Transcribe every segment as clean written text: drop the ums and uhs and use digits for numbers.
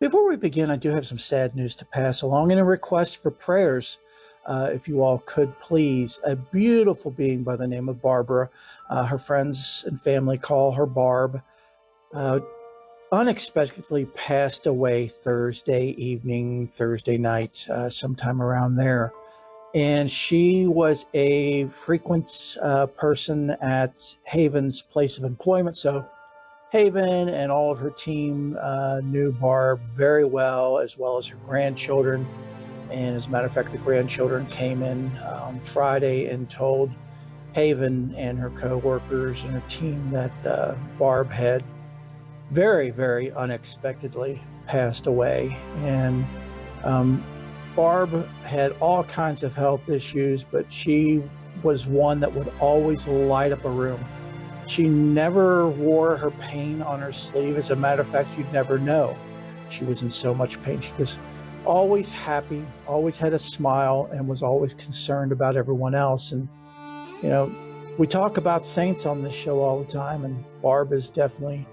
Before we begin, I do have some sad news to pass along and a request for prayers. If you all could please, a beautiful being by the name of Barbara, her friends and family call her Barb, uh, unexpectedly passed away Thursday evening, Thursday night, sometime around there. And she was a frequent person at Haven's place of employment. So Haven and all of her team knew Barb very well as her grandchildren. And as a matter of fact, the grandchildren came in on Friday and told Haven and her co-workers and her team that Barb had very, very unexpectedly passed away. And Barb had all kinds of health issues, but she was one that would always light up a room. She never wore her pain on her sleeve. As a matter of fact, you'd never know. She was in so much pain. She was always happy, always had a smile, and was always concerned about everyone else. And, we talk about saints on this show all the time, and Barb is definitely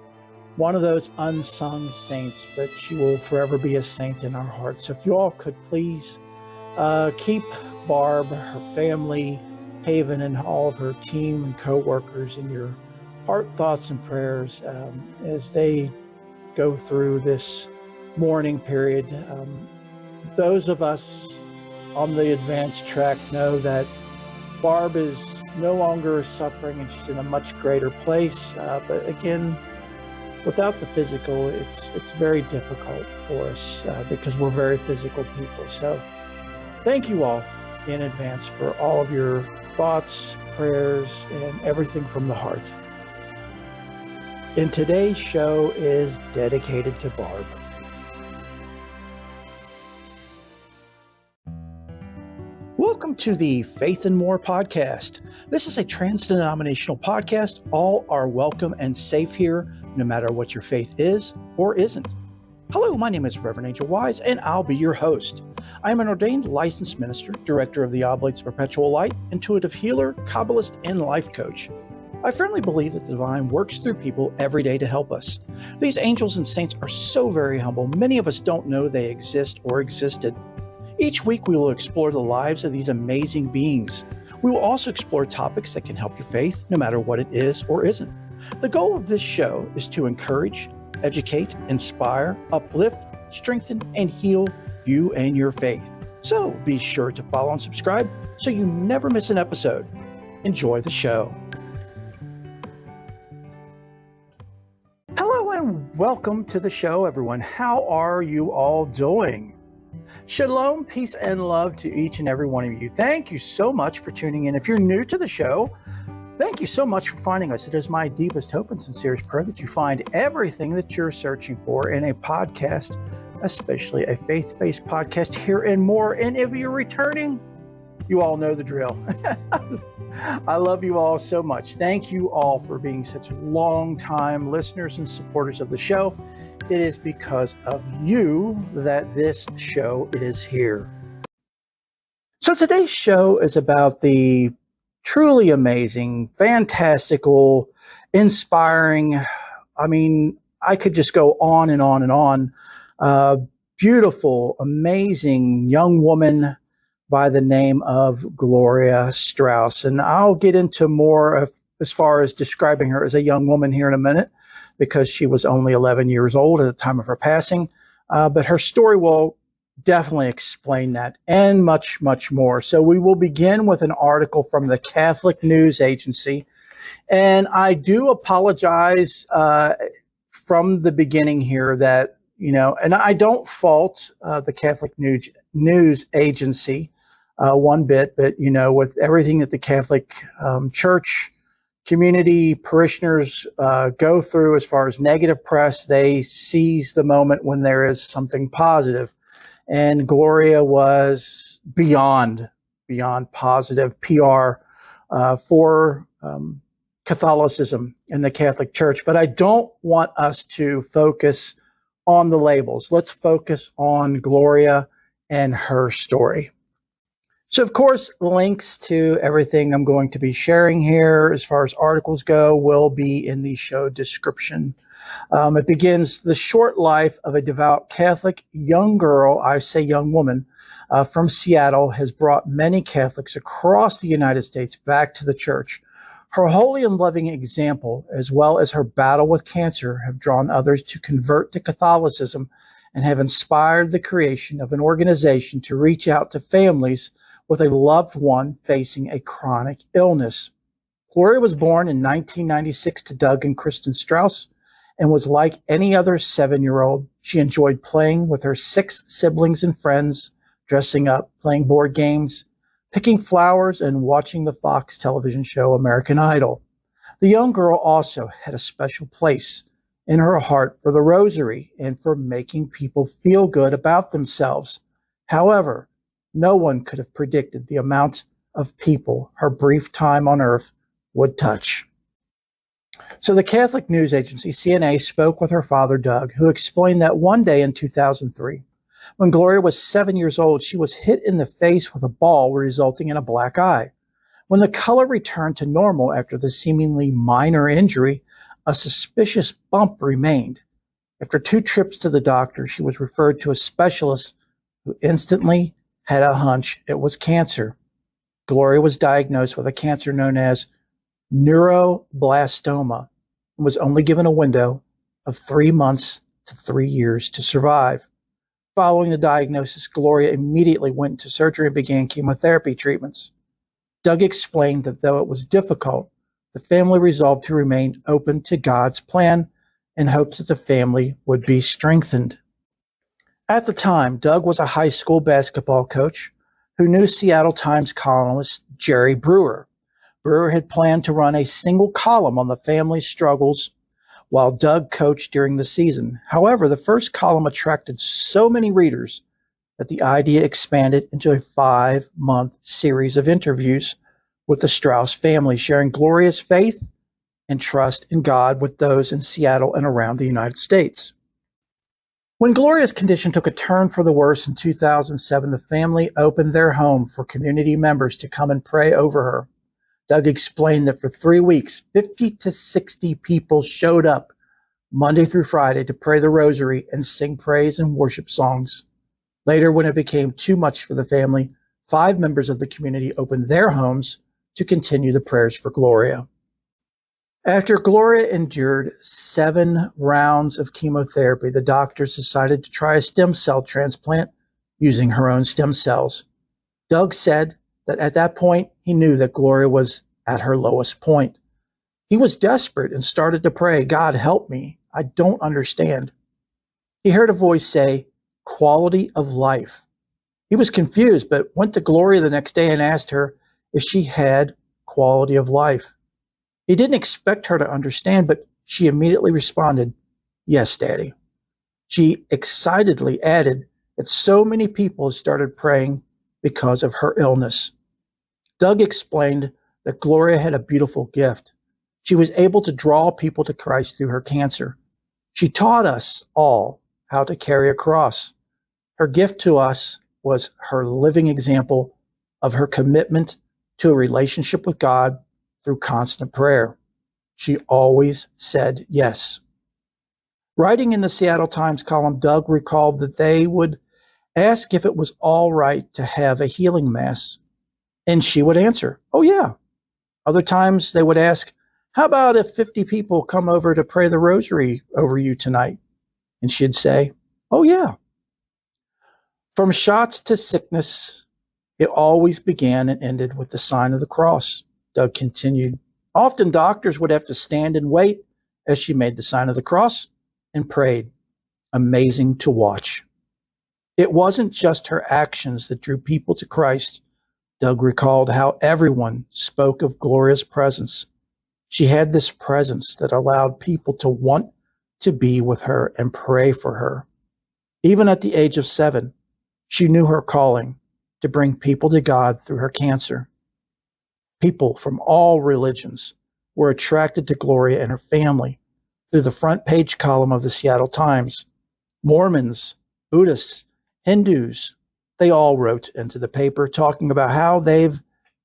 one of those unsung saints, but she will forever be a saint in our hearts. So if you all could please keep Barb, her family, Haven, and all of her team and co-workers in your heart, thoughts, and prayers as they go through this mourning period. Those of us on the advanced track know that Barb is no longer suffering and she's in a much greater place. But again, without the physical, it's very difficult for us because we're very physical people. So thank you all in advance for all of your thoughts, prayers, and everything from the heart. And today's show is dedicated to Barb. Welcome to the Faith and More podcast. This is a trans-denominational podcast. All are welcome and safe here, no matter what your faith is or isn't. Hello, my name is Reverend Angel Wise, and I'll be your host. I am an ordained licensed minister, director of the Oblates of Perpetual Light, intuitive healer, Kabbalist, and life coach. I firmly believe that the divine works through people every day to help us. These angels and saints are so very humble, many of us don't know they exist or existed. Each week we will explore the lives of these amazing beings. We will also explore topics that can help your faith, no matter what it is or isn't. The goal of this show is to encourage, educate, inspire, uplift, strengthen, and heal you and your faith. So be sure to follow and subscribe so you never miss an episode. Enjoy the show. Hello and welcome to the show, everyone. How are you all doing? Shalom, peace, and love to each and every one of you. Thank you so much for tuning in. If you're new to the show, thank you so much for finding us. It is my deepest hope and sincerest prayer that you find everything that you're searching for in a podcast, especially a faith-based podcast here and more. And if you're returning, you all know the drill. I love you all so much. Thank you all for being such long-time listeners and supporters of the show. It is because of you that this show is here. So today's show is about the truly amazing, fantastical, inspiring, I could just go on and on and on. Beautiful, amazing young woman by the name of Gloria Strauss. And I'll get into more of as far as describing her as a young woman here in a minute, because she was only 11 years old at the time of her passing. But her story will definitely explain that and much, much more. So we will begin with an article from the Catholic News Agency. And I do apologize from the beginning here that, and I don't fault the Catholic News Agency one bit, but, with everything that the Catholic Church community parishioners go through as far as negative press, they seize the moment when there is something positive. And Gloria was beyond positive PR for Catholicism in the Catholic Church. But I don't want us to focus on the labels. Let's focus on Gloria and her story. So, of course, links to everything I'm going to be sharing here as far as articles go will be in the show description. It begins the short life of a devout Catholic young girl, I say young woman, from Seattle has brought many Catholics across the United States back to the church. Her holy and loving example, as well as her battle with cancer, have drawn others to convert to Catholicism and have inspired the creation of an organization to reach out to families with a loved one facing a chronic illness. Gloria was born in 1996 to Doug and Kristen Strauss and was like any other 7-year-old. She enjoyed playing with her 6 siblings and friends, dressing up, playing board games, picking flowers, and watching the Fox television show American Idol. The young girl also had a special place in her heart for the rosary and for making people feel good about themselves. However, no one could have predicted the amount of people her brief time on earth would touch. So the Catholic news agency CNA spoke with her father, Doug, who explained that one day in 2003, when Gloria was 7 years old, she was hit in the face with a ball, resulting in a black eye. When the color returned to normal after the seemingly minor injury, a suspicious bump remained. After 2 trips to the doctor, she was referred to a specialist who instantly had a hunch it was cancer. Gloria was diagnosed with a cancer known as neuroblastoma and was only given a window of 3 months to 3 years to survive. Following the diagnosis, Gloria immediately went into surgery and began chemotherapy treatments. Doug explained that though it was difficult, the family resolved to remain open to God's plan in hopes that the family would be strengthened. At the time, Doug was a high school basketball coach who knew Seattle Times columnist Jerry Brewer. Brewer had planned to run a single column on the family's struggles while Doug coached during the season. However, the first column attracted so many readers that the idea expanded into a 5-month series of interviews with the Strauss family, sharing Gloria's faith and trust in God with those in Seattle and around the United States. When Gloria's condition took a turn for the worse in 2007, the family opened their home for community members to come and pray over her. Doug explained that for 3 weeks, 50 to 60 people showed up Monday through Friday to pray the rosary and sing praise and worship songs. Later, when it became too much for the family, 5 members of the community opened their homes to continue the prayers for Gloria. After Gloria endured 7 rounds of chemotherapy, the doctors decided to try a stem cell transplant using her own stem cells. Doug said that at that point, he knew that Gloria was at her lowest point. He was desperate and started to pray, "God, help me. I don't understand." He heard a voice say, "Quality of life." He was confused, but went to Gloria the next day and asked her if she had quality of life. He didn't expect her to understand, but she immediately responded, "Yes, Daddy." She excitedly added that so many people started praying because of her illness. Doug explained that Gloria had a beautiful gift. She was able to draw people to Christ through her cancer. She taught us all how to carry a cross. Her gift to us was her living example of her commitment to a relationship with God through constant prayer. She always said yes. Writing in the Seattle Times column, Doug recalled that they would ask if it was all right to have a healing mass, and she would answer, "Oh, yeah." Other times they would ask, "How about if 50 people come over to pray the rosary over you tonight?" And she'd say, "Oh, yeah." From shots to sickness, it always began and ended with the sign of the cross. Doug continued. Often doctors would have to stand and wait as she made the sign of the cross and prayed. Amazing to watch. It wasn't just her actions that drew people to Christ. Doug recalled how everyone spoke of Gloria's presence. She had this presence that allowed people to want to be with her and pray for her. Even at the age of 7, she knew her calling to bring people to God through her cancer. People from all religions were attracted to Gloria and her family through the front page column of the Seattle Times. Mormons, Buddhists, Hindus, They all wrote into the paper talking about how they've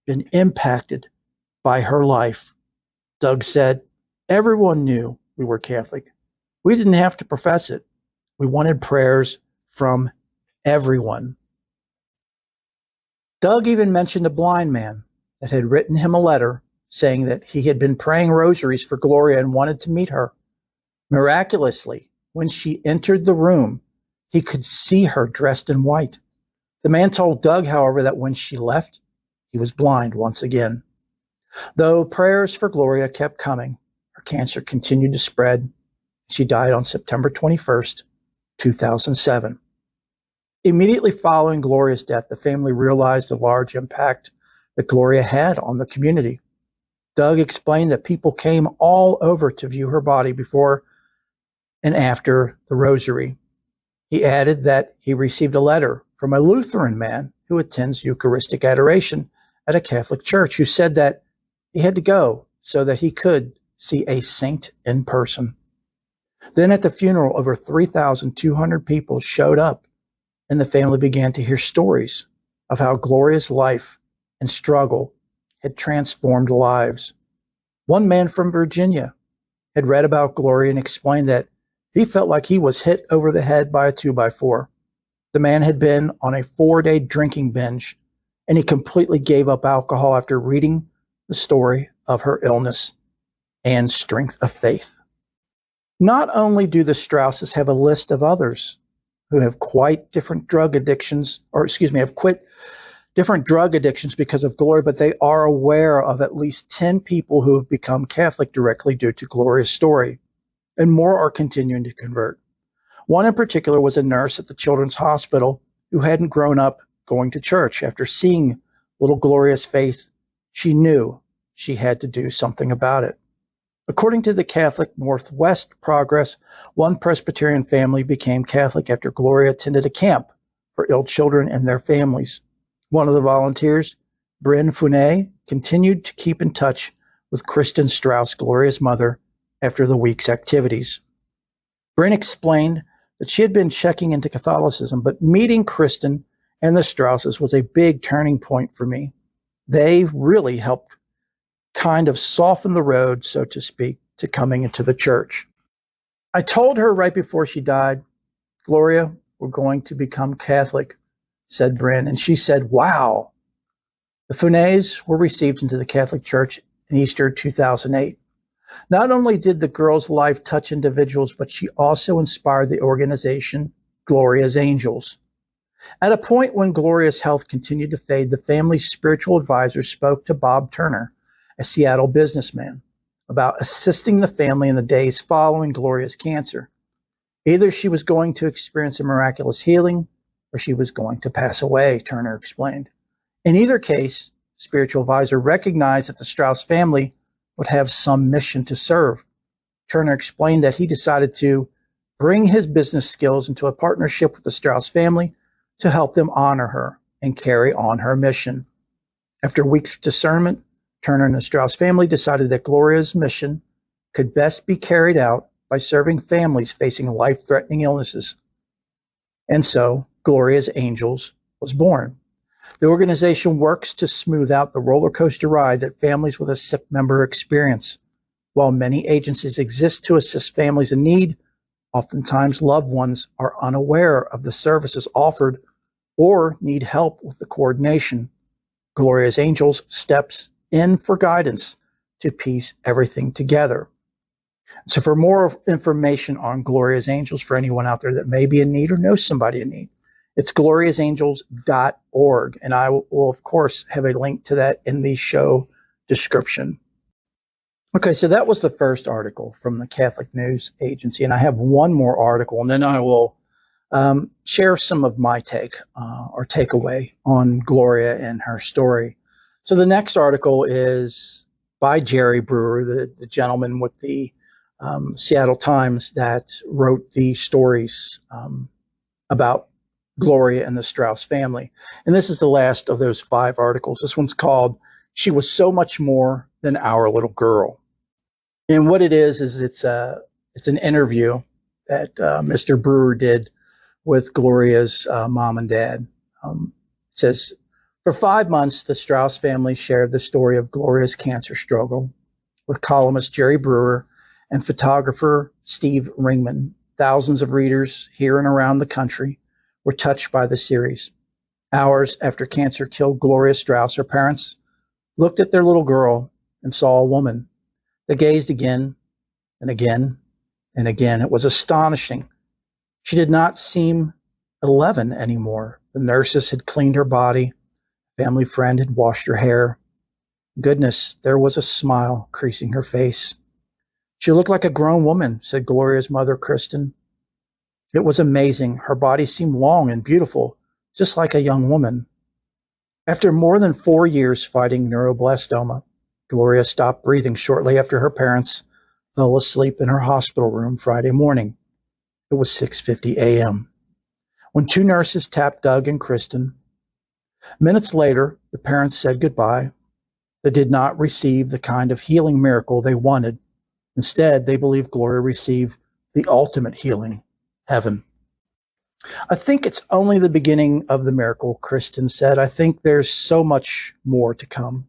been impacted by her life. Doug said, "Everyone knew we were Catholic. We didn't have to profess it. We wanted prayers from everyone." Doug even mentioned a blind man that had written him a letter saying that he had been praying rosaries for Gloria and wanted to meet her. Miraculously, when she entered the room, he could see her dressed in white. The man told Doug, however, that when she left, he was blind once again. Though prayers for Gloria kept coming, her cancer continued to spread. She died on September 21st, 2007. Immediately following Gloria's death, the family realized the large impact that Gloria had on the community. Doug explained that people came all over to view her body before and after the rosary. He added that he received a letter from a Lutheran man who attends Eucharistic adoration at a Catholic church who said that he had to go so that he could see a saint in person. Then at the funeral, over 3,200 people showed up, and the family began to hear stories of how Gloria's life and struggle had transformed lives. One man from Virginia had read about Gloria and explained that he felt like he was hit over the head by a 2x4. The man had been on a 4-day drinking binge, and he completely gave up alcohol after reading the story of her illness and strength of faith. Not only do the Strausses have a list of others who have quite different drug addictions, have quit different drug addictions because of Gloria, but they are aware of at least 10 people who have become Catholic directly due to Gloria's story, and more are continuing to convert. One in particular was a nurse at the Children's Hospital who hadn't grown up going to church. After seeing little Gloria's faith, she knew she had to do something about it. According to the Catholic Northwest Progress, one Presbyterian family became Catholic after Gloria attended a camp for ill children and their families. One of the volunteers, Bryn Funet, continued to keep in touch with Kristen Strauss, Gloria's mother, after the week's activities. Bryn explained that she had been checking into Catholicism, but meeting Kristen and the Strausses was a big turning point for me. They really helped kind of soften the road, so to speak, to coming into the church. I told her right before she died, "Gloria, we're going to become Catholic," said Bryn, and she said, "Wow." The Funets were received into the Catholic Church in Easter 2008. Not only did the girl's life touch individuals, but she also inspired the organization Gloria's Angels. At a point when Gloria's health continued to fade, the family's spiritual advisor spoke to Bob Turner, a Seattle businessman, about assisting the family in the days following Gloria's cancer. Either she was going to experience a miraculous healing or she was going to pass away, Turner explained. In either case, spiritual advisor recognized that the Strauss family would have some mission to serve. Turner explained that he decided to bring his business skills into a partnership with the Strauss family to help them honor her and carry on her mission. After weeks of discernment, Turner and the Strauss family decided that Gloria's mission could best be carried out by serving families facing life-threatening illnesses. And so, Gloria's Angels was born. The organization works to smooth out the roller coaster ride that families with a sick member experience. While many agencies exist to assist families in need, oftentimes loved ones are unaware of the services offered or need help with the coordination. Gloria's Angels steps in for guidance to piece everything together. So for more information on Gloria's Angels, for anyone out there that may be in need or knows somebody in need, it's gloriasangels.org. And I will, of course, have a link to that in the show description. Okay, so that was the first article from the Catholic News Agency. And I have one more article, and then I will share some of my take or takeaway on Gloria and her story. So the next article is by Jerry Brewer, the gentleman with the Seattle Times that wrote the stories about Gloria and the Strauss family. And this is the last of those 5 articles. This one's called "She Was So Much More Than Our Little Girl." And what it is it's an interview that Mr. Brewer did with Gloria's mom and dad. It says, for 5 months, the Strauss family shared the story of Gloria's cancer struggle with columnist Jerry Brewer and photographer Steve Ringman. Thousands of readers here and around the country were touched by the series. Hours after cancer killed Gloria Strauss, her parents looked at their little girl and saw a woman. They gazed again and again and again. It was astonishing. She did not seem 11 anymore. The nurses had cleaned her body. A family friend had washed her hair. Goodness, there was a smile creasing her face. She looked like a grown woman, said Gloria's mother, Kristen. It was amazing. Her body seemed long and beautiful, just like a young woman. After more than 4 years fighting neuroblastoma, Gloria stopped breathing shortly after her parents fell asleep in her hospital room Friday morning. It was 6:50 a.m. when 2 nurses tapped Doug and Kristen. Minutes later, the parents said goodbye. They did not receive the kind of healing miracle they wanted. Instead, they believed Gloria received the ultimate healing, heaven. I think it's only the beginning of the miracle, Kristen said. I think there's so much more to come.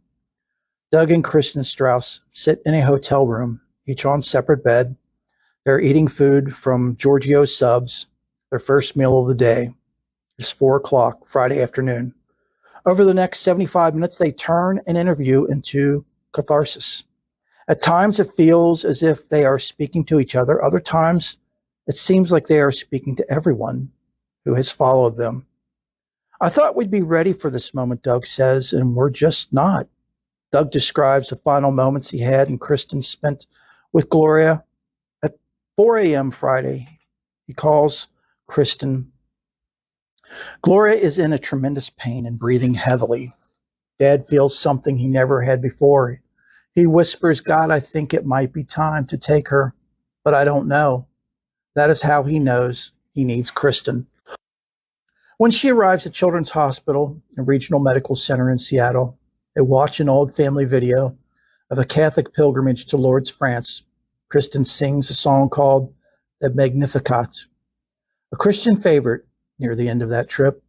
Doug and Kristen Strauss sit in a hotel room, each on separate bed. They're eating food from Giorgio's Subs, their first meal of the day. It's 4 o'clock Friday afternoon. Over the next 75 minutes, they turn an interview into catharsis. At times, it feels as if they are speaking to each other. Other times, it seems like they are speaking to everyone who has followed them. I thought we'd be ready for this moment, Doug says, and we're just not. Doug describes the final moments he had and Kristen spent with Gloria. At 4 a.m. Friday, he calls Kristen. Gloria is in a tremendous pain and breathing heavily. Dad feels something he never had before. He whispers, God, I think it might be time to take her, but I don't know. That is how he knows he needs Kristen. When she arrives at Children's Hospital, a regional medical center in Seattle, they watch an old family video of a Catholic pilgrimage to Lourdes, France. Kristen sings a song called the Magnificat, a Christian favorite near the end of that trip.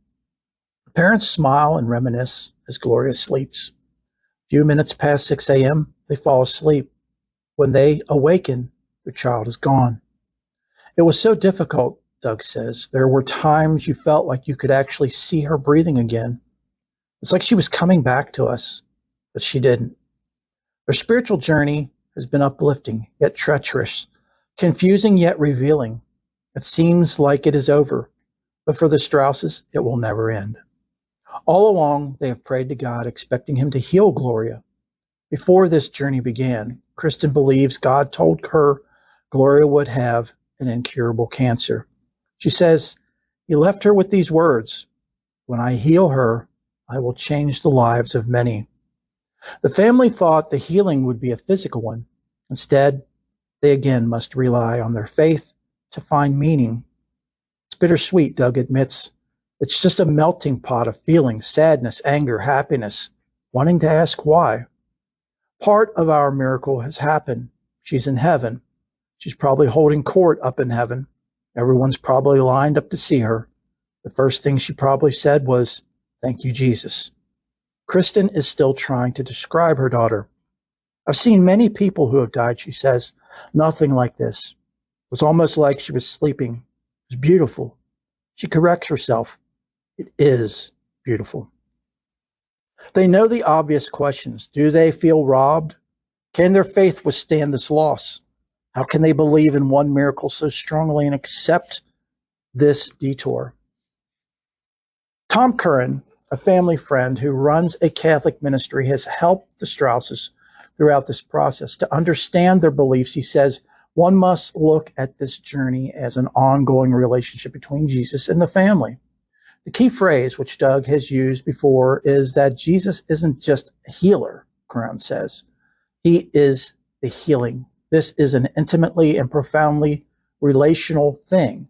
The parents smile and reminisce as Gloria sleeps. A few minutes past 6 a.m., they fall asleep. When they awaken, their child is gone. It was so difficult, Doug says. There were times you felt like you could actually see her breathing again. It's like she was coming back to us, but she didn't. Their spiritual journey has been uplifting, yet treacherous, confusing, yet revealing. It seems like it is over, but for the Strausses, it will never end. All along, they have prayed to God, expecting him to heal Gloria. Before this journey began, Kristen believes God told her Gloria would have an incurable cancer. She says, he left her with these words, when I heal her, I will change the lives of many. The family thought the healing would be a physical one. Instead, they again must rely on their faith to find meaning. It's bittersweet, Doug admits. It's just a melting pot of feelings, sadness, anger, happiness, wanting to ask why. Part of our miracle has happened. She's in heaven. She's probably holding court up in heaven. Everyone's probably lined up to see her. The first thing she probably said was, thank you, Jesus. Kristen is still trying to describe her daughter. I've seen many people who have died, she says. Nothing like this. It was almost like she was sleeping. It was beautiful. She corrects herself. It is beautiful. They know the obvious questions. Do they feel robbed? Can their faith withstand this loss? How can they believe in one miracle so strongly and accept this detour? Tom Curran, a family friend who runs a Catholic ministry, has helped the Strausses throughout this process to understand their beliefs. He says, one must look at this journey as an ongoing relationship between Jesus and the family. The key phrase, which Doug has used before, is that Jesus isn't just a healer, Curran says. He is the healing. This is an intimately and profoundly relational thing.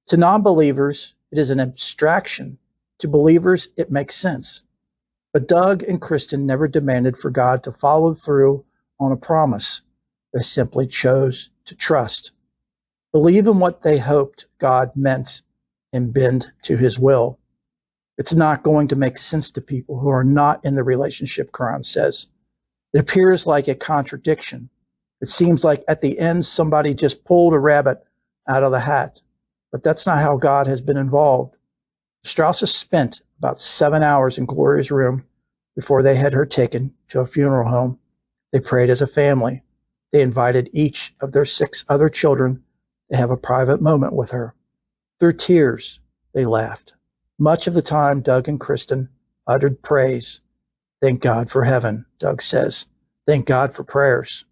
To non-believers, it is an abstraction. To believers, it makes sense. But Doug and Kristen never demanded for God to follow through on a promise. They simply chose to trust, believe in what they hoped God meant, and bend to his will. It's not going to make sense to people who are not in the relationship, Quran says. It appears like a contradiction. It seems like at the end somebody just pulled a rabbit out of the hat. But that's not how God has been involved. Strausses spent about 7 hours in Gloria's room before they had her taken to a funeral home. They prayed as a family. They invited each of their 6 other children to have a private moment with her. Through tears, they laughed. Much of the time, Doug and Kristen uttered praise. Thank God for heaven, Doug says. Thank God for prayers.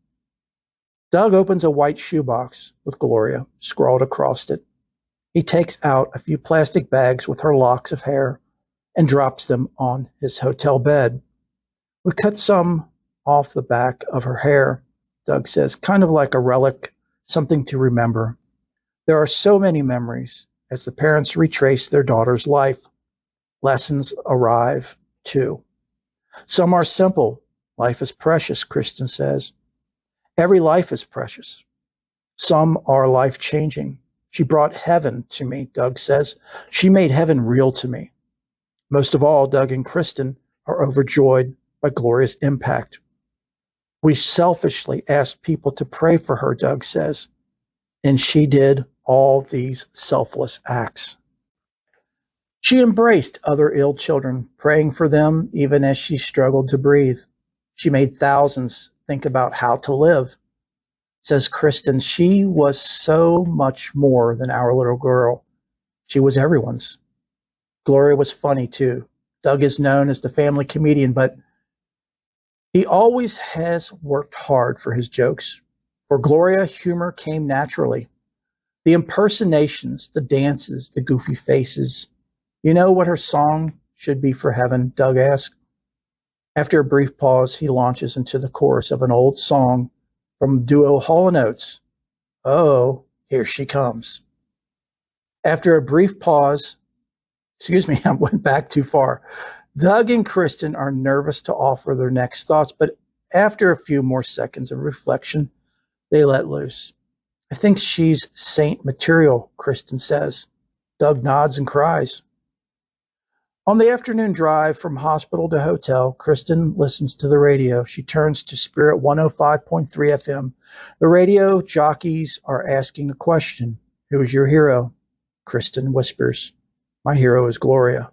Doug opens a white shoebox with Gloria scrawled across it. He takes out a few plastic bags with her locks of hair and drops them on his hotel bed. We cut some off the back of her hair, Doug says, kind of like a relic, something to remember. There are so many memories as the parents retrace their daughter's life. Lessons arrive, too. Some are simple. Life is precious, Kristen says. Every life is precious. Some are life-changing. She brought heaven to me, Doug says. She made heaven real to me. Most of all, Doug and Kristen are overjoyed by Gloria's impact. We selfishly asked people to pray for her, Doug says, and she did all these selfless acts. She embraced other ill children, praying for them even as she struggled to breathe. She made thousands think about how to live. Says Kristen, she was so much more than our little girl. She was everyone's. Gloria was funny too. Doug is known as the family comedian, but he always has worked hard for his jokes. For Gloria, humor came naturally. The impersonations, the dances, the goofy faces. You know what her song should be for heaven? Doug asked. After a brief pause, he launches into the chorus of an old song from duo Hall & Oates. Oh, here she comes. After a brief pause, I went back too far. Doug and Kristen are nervous to offer their next thoughts, but after a few more seconds of reflection, they let loose. I think she's saint material, Kristen says. Doug nods and cries. On the afternoon drive from hospital to hotel, Kristen listens to the radio. She turns to Spirit 105.3 FM. The radio jockeys are asking a question. Who's your hero? Kristen whispers. My hero is Gloria.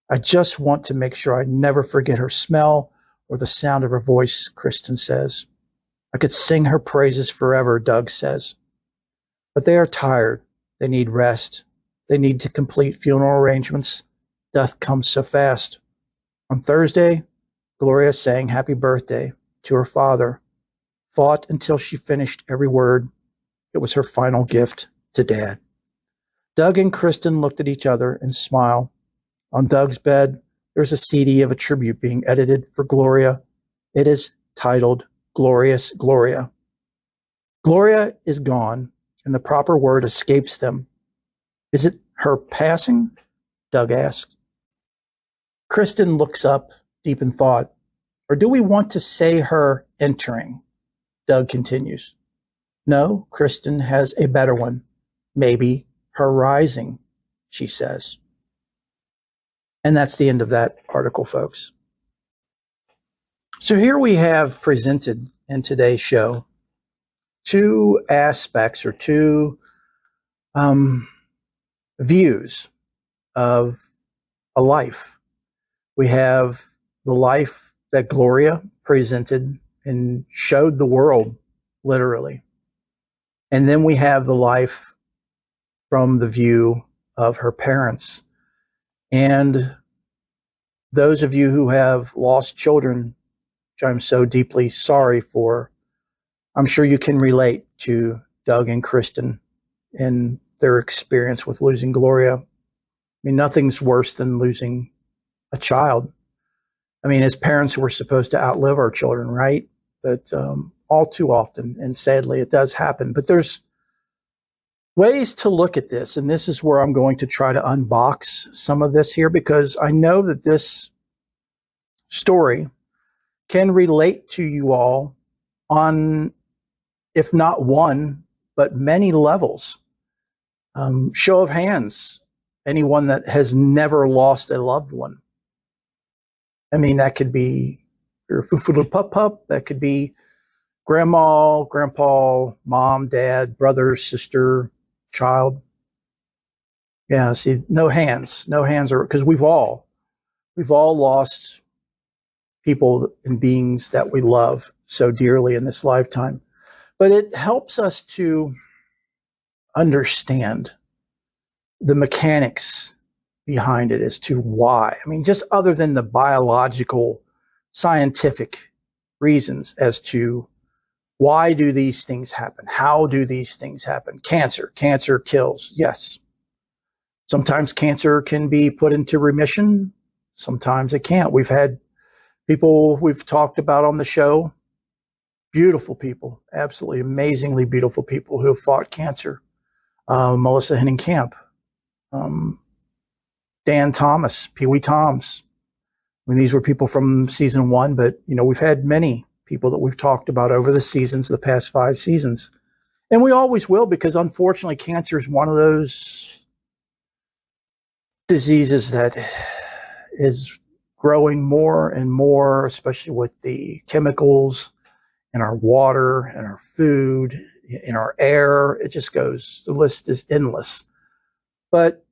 I just want to make sure I never forget her smell or the sound of her voice, Kristen says. I could sing her praises forever, Doug says. But they are tired. They need rest. They need to complete funeral arrangements. Death comes so fast. On Thursday, Gloria sang happy birthday to her father, fought until she finished every word. It was her final gift to Dad. Doug and Kristen looked at each other and smiled. On Doug's bed, there's a CD of a tribute being edited for Gloria. It is titled Glorious Gloria. Gloria is gone, and the proper word escapes them. Is it her passing? Doug asked. Kristen looks up, deep in thought. Or do we want to say her entering? Doug continues. No, Kristen has a better one. Maybe her rising, she says. And that's the end of that article, folks. So here we have presented in today's show 2 aspects or 2 views of a life. We have the life that Gloria presented and showed the world, literally. And then we have the life from the view of her parents. And those of you who have lost children, which I'm so deeply sorry for, I'm sure you can relate to Doug and Kristen and their experience with losing Gloria. I mean, nothing's worse than losing a child. I mean, as parents, we're supposed to outlive our children, right? But all too often, and sadly, it does happen. But there's ways to look at this, and this is where I'm going to try to unbox some of this here, because I know that this story can relate to you all on, if not one, but many levels. Show of hands. anyone that has never lost a loved one. I mean, that could be your foo-foo pup, that could be grandma, grandpa, mom, dad, brother, sister, child. Yeah, see, no hands are, because we've all lost people and beings that we love so dearly in this lifetime. But it helps us to understand the mechanics behind it as to why. I mean, just other than the biological, scientific reasons as to why do these things happen? How do these things happen? Cancer kills. Yes. Sometimes cancer can be put into remission. Sometimes it can't. We've had people we've talked about on the show, beautiful people, absolutely amazingly beautiful people who have fought cancer. Melissa Henning Camp, um, Dan Thomas, Pee Wee Toms. I mean, these were people from season one, but we've had many people that we've talked about over the seasons, the past 5 seasons. And we always will, because unfortunately cancer is one of those diseases that is growing more and more, especially with the chemicals in our water and our food, in our air. It just goes, the list is endless. But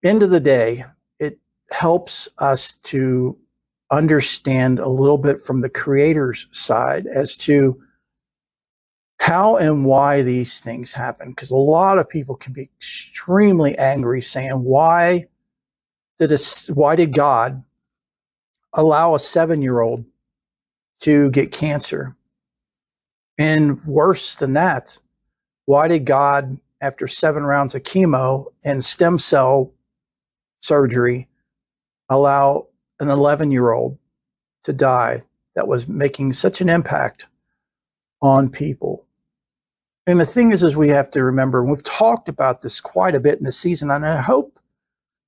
end of the day, it helps us to understand a little bit from the creator's side as to how and why these things happen. Because a lot of people can be extremely angry saying, why did God allow a 7-year-old to get cancer? And worse than that, why did God, after 7 rounds of chemo and stem cell surgery, allow an 11-year-old to die that was making such an impact on people? And the thing is we have to remember, and we've talked about this quite a bit in the season, and I hope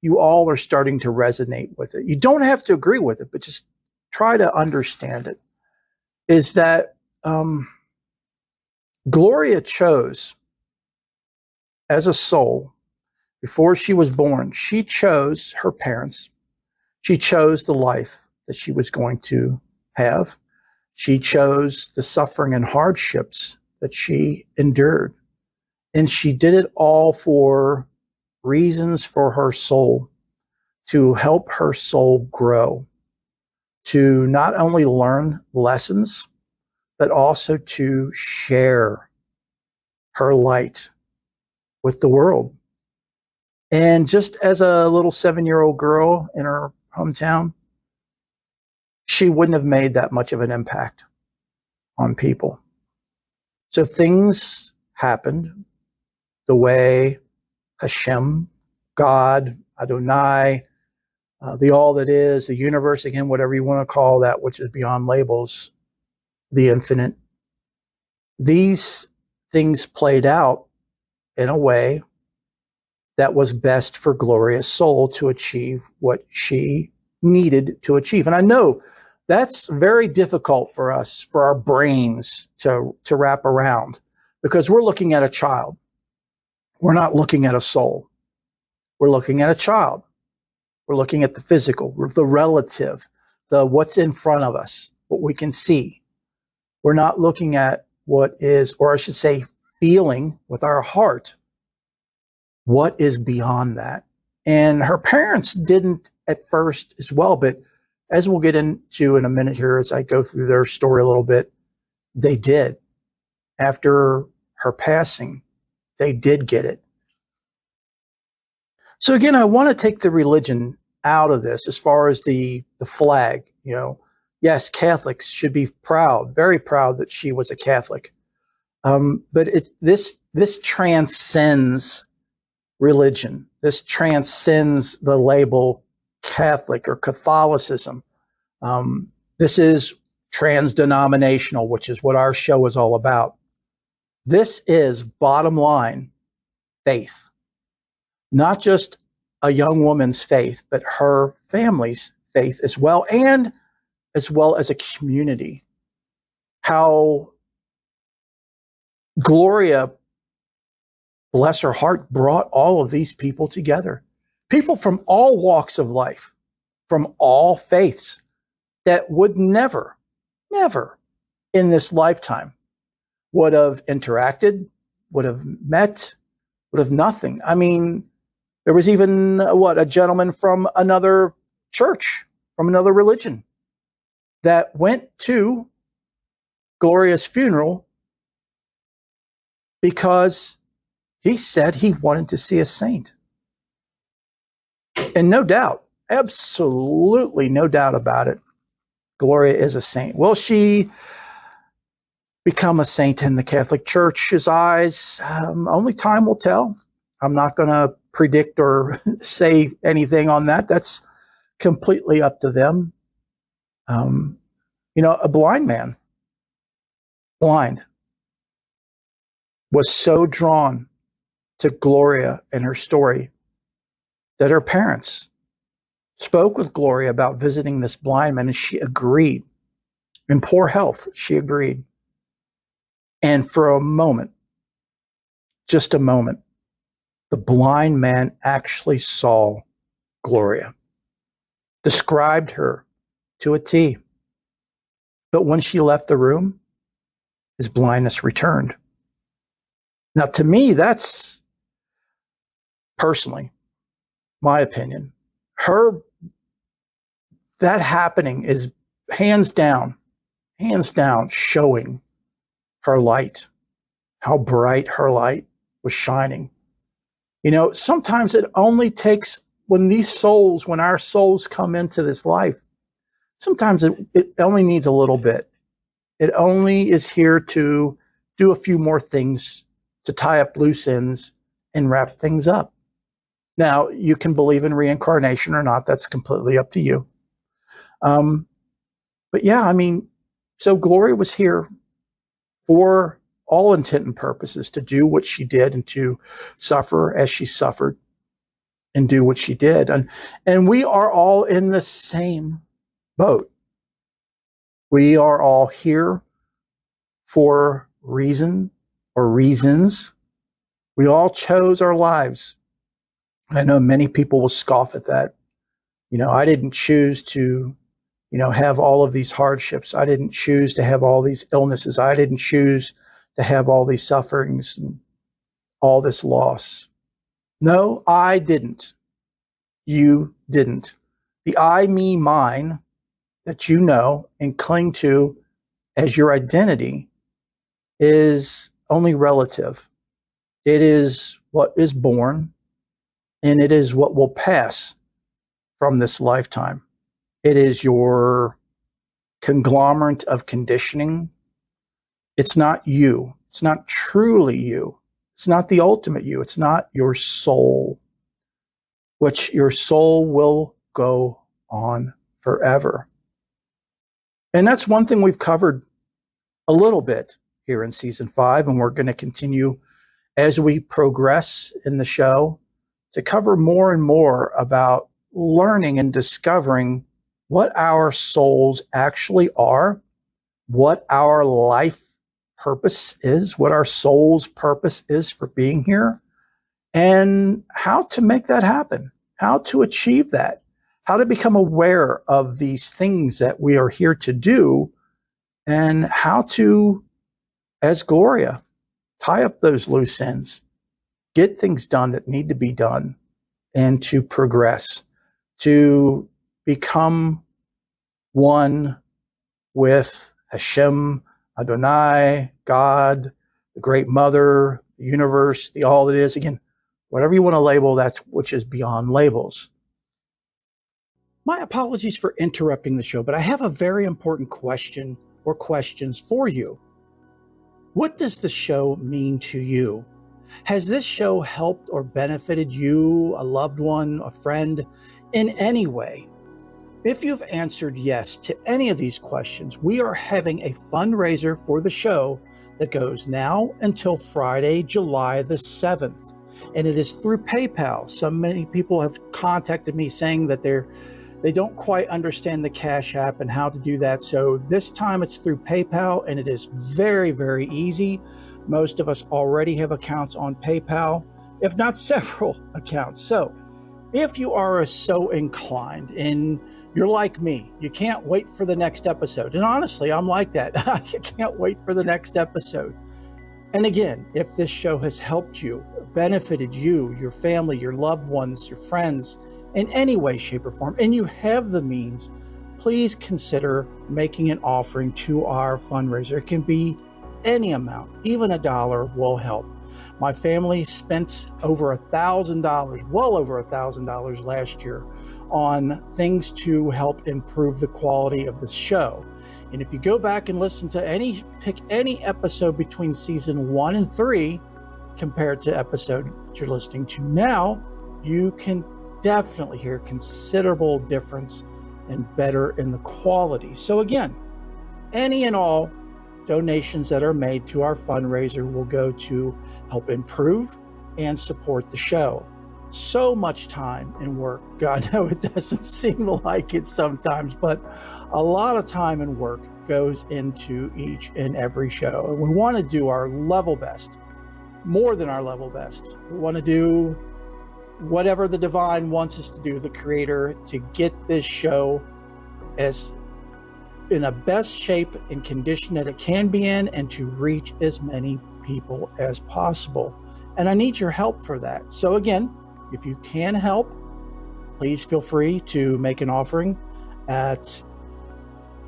you all are starting to resonate with it. You don't have to agree with it, but just try to understand it. Is that Gloria chose, as a soul, before she was born, she chose her parents. She chose the life that she was going to have. She chose the suffering and hardships that she endured. And she did it all for reasons for her soul, to help her soul grow, to not only learn lessons, but also to share her light with the world. And just as a little 7-year-old girl in her hometown, she wouldn't have made that much of an impact on people. So things happened the way Hashem, God, Adonai, the all that is, the universe, again, whatever you want to call that, which is beyond labels, the infinite. These things played out in a way that was best for Gloria's soul to achieve what she needed to achieve. And I know that's very difficult for us, for our brains to wrap around, because we're looking at a child. We're not looking at a soul. We're looking at a child. We're looking at the physical, the relative, the what's in front of us, what we can see. We're not looking at what is, or I should say, feeling with our heart, what is beyond that. And her parents didn't at first as well, but as we'll get into in a minute here, as I go through their story a little bit, they did. After her passing, they did get it. So again, I want to take the religion out of this as far as the flag. Yes, Catholics should be proud, very proud that she was a Catholic. But this transcends religion. This transcends the label Catholic or Catholicism. This is trans-denominational, which is what our show is all about. This is, bottom line, faith. Not just a young woman's faith, but her family's faith as well, and as well as a community. How Gloria, bless her heart, brought all of these people together. People from all walks of life, from all faiths, that would never in this lifetime would have interacted, would have met, would have nothing. I mean, there was even a gentleman from another church, from another religion, that went to Gloria's funeral because he said he wanted to see a saint. And no doubt, absolutely no doubt about it, Gloria is a saint. Will she become a saint in the Catholic Church's eyes? Only time will tell. I'm not going to predict or say anything on that. That's completely up to them. A blind man, was so drawn to Gloria and her story that her parents spoke with Gloria about visiting this blind man, and she agreed. In poor health, she agreed. And for a moment, just a moment, the blind man actually saw Gloria, described her to a T. But when she left the room, his blindness returned. Now, to me, that's personally my opinion. That happening is hands down showing her light, how bright her light was shining. Sometimes it only takes when our souls come into this life, sometimes it only needs a little bit. It only is here to do a few more things, to tie up loose ends and wrap things up. Now, you can believe in reincarnation or not. That's completely up to you. But yeah, so Gloria was here for all intent and purposes to do what she did and to suffer as she suffered and do what she did. And we are all in the same boat. We are all here for reason or reasons. We all chose our lives. I know many people will scoff at that. I didn't choose to, have all of these hardships. I didn't choose to have all these illnesses. I didn't choose to have all these sufferings and all this loss. No, I didn't. You didn't. The I, me, mine that you know and cling to as your identity is only relative. It is what is born, and it is what will pass from this lifetime. It is your conglomerate of conditioning. It's not you. It's not truly you. It's not the ultimate you. It's not your soul, which your soul will go on forever. And that's one thing we've covered a little bit here in season 5, and we're going to continue as we progress in the show to cover more and more about learning and discovering what our souls actually are, what our life purpose is, what our soul's purpose is for being here, and how to make that happen, how to achieve that, how to become aware of these things that we are here to do, and how to, as Gloria, tie up those loose ends, get things done that need to be done, and to progress, to become one with Hashem, Adonai, God, the Great Mother, the universe, the all that is. Again, whatever you want to label, that's which is beyond labels. My apologies for interrupting the show, but I have a very important question or questions for you. What does the show mean to you? Has this show helped or benefited you, a loved one, a friend, in any way? If you've answered yes to any of these questions, we are having a fundraiser for the show that goes now until Friday, July the 7th. And it is through PayPal. Many people have contacted me saying that they don't quite understand the Cash App and how to do that. So this time it's through PayPal, and it is very, very easy. Most of us already have accounts on PayPal, if not several accounts. So If you are so inclined and you're like me, you can't wait for the next episode. And honestly, I'm like that. I can't wait for the next episode. And again, if this show has helped you, benefited you, your family, your loved ones, your friends, in any way, shape, or form, and you have the means, please consider making an offering to our fundraiser. It can be any amount, even $1 will help. My family spent over $1,000, well over $1,000 last year on things to help improve the quality of the show. And if you go back and listen to pick any episode between season 1 and 3 compared to episode you're listening to now, you can definitely hear considerable difference and better in the quality. So again, any and all donations that are made to our fundraiser will go to help improve and support the show. So much time and work. God, no, it doesn't seem like it sometimes, but a lot of time and work goes into each and every show. And we want to do our level best, more than our level best. We want to do whatever the divine wants us to do, the creator, to get this show as in a best shape and condition that it can be in, and to reach as many people as possible. And I need your help for that. So again, if you can help, please feel free to make an offering at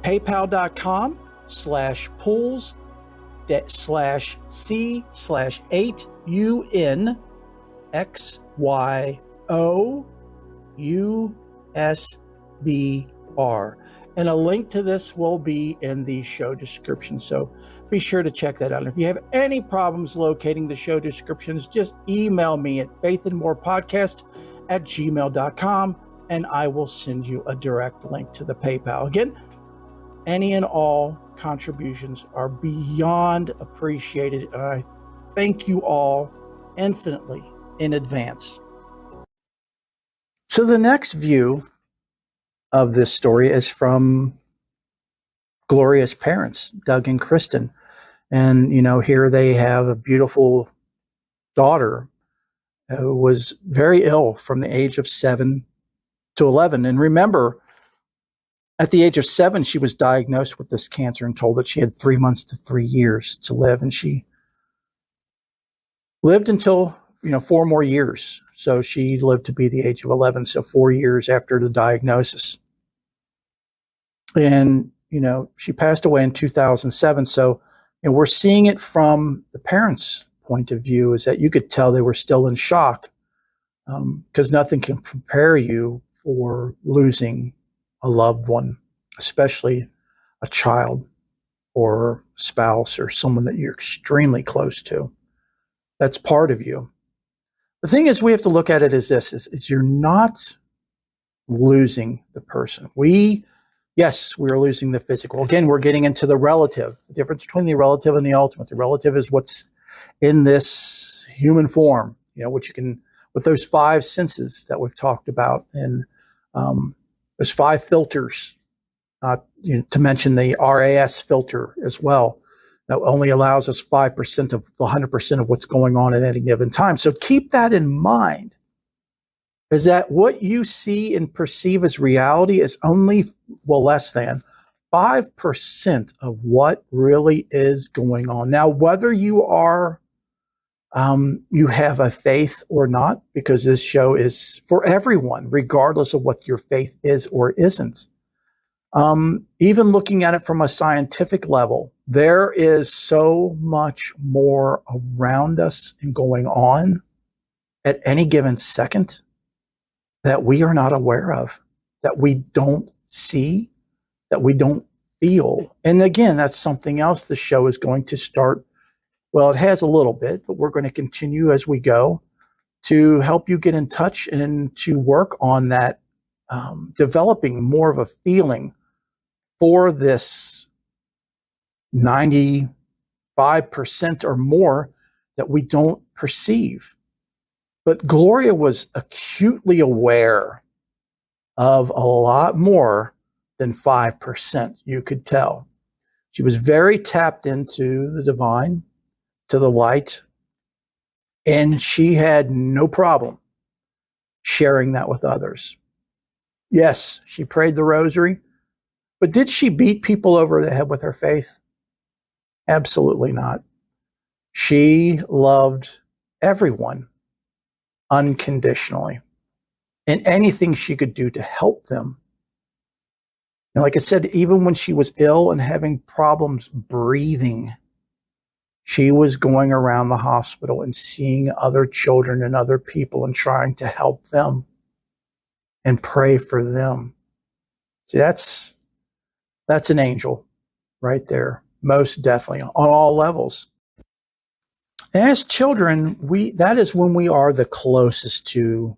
paypal.com/pools/8UNXYOUSBR. And a link to this will be in the show description. So be sure to check that out. And if you have any problems locating the show descriptions, just email me at faithandmorepodcast@gmail.com and I will send you a direct link to the PayPal. Again, any and all contributions are beyond appreciated. And I thank you all infinitely in advance. So the next view of this story is from Gloria's parents, Doug and Kristen. And, here they have a beautiful daughter who was very ill from the age of 7 to 11. And remember, at the age of 7, she was diagnosed with this cancer and told that she had 3 months to 3 years to live. And she lived until, 4 more years. So she lived to be the age of 11. So 4 years after the diagnosis. And, she passed away in 2007. So, we're seeing it from the parents' point of view, is that you could tell they were still in shock, because nothing can prepare you for losing a loved one, especially a child or spouse or someone that you're extremely close to. That's part of you. The thing is, we have to look at it as this, is you're not losing the person. Yes, we are losing the physical. Again, we're getting into the relative, the difference between the relative and the ultimate. The relative is what's in this human form, which you can, with those 5 senses that we've talked about. And there's 5 filters, to mention the RAS filter as well. That only allows us 5% of the 100% of what's going on at any given time. So keep that in mind, is that what you see and perceive as reality is only, less than 5% of what really is going on. Now, whether you are, you have a faith or not, because this show is for everyone, regardless of what your faith is or isn't. Even looking at it from a scientific level, there is so much more around us and going on at any given second that we are not aware of, that we don't see, that we don't feel. And again, that's something else the show is going to start. Well, it has a little bit, but we're going to continue as we go to help you get in touch and to work on that, developing more of a feeling for this 95% or more that we don't perceive. But Gloria was acutely aware of a lot more than 5%, you could tell. She was very tapped into the divine, to the light, and she had no problem sharing that with others. Yes, she prayed the rosary, but did she beat people over the head with her faith? Absolutely not. She loved everyone unconditionally, and anything she could do to help them. And like I said, even when she was ill and having problems breathing, she was going around the hospital and seeing other children and other people and trying to help them and pray for them. See, that's an angel right there, most definitely, on all levels. And as children, that is when we are the closest to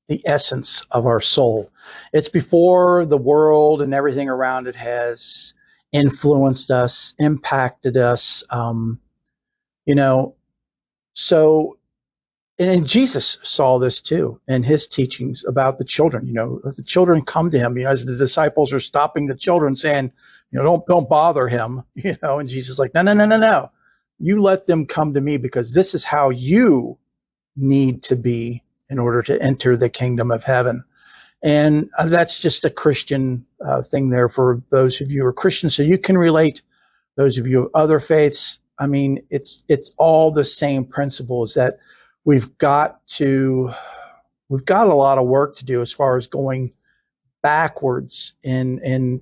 the essence of our soul. It's before the world and everything around it has influenced us, impacted us. So, and Jesus saw this too in his teachings about the children. The children come to him, as the disciples are stopping the children saying, don't bother him, and Jesus is like, no, no, no, no, no. You let them come to me, because this is how you need to be in order to enter the kingdom of heaven. And that's just a Christian thing there for those of you who are Christians, so you can relate. Those of you of other faiths, I mean, it's all the same principles, that we've got a lot of work to do as far as going backwards in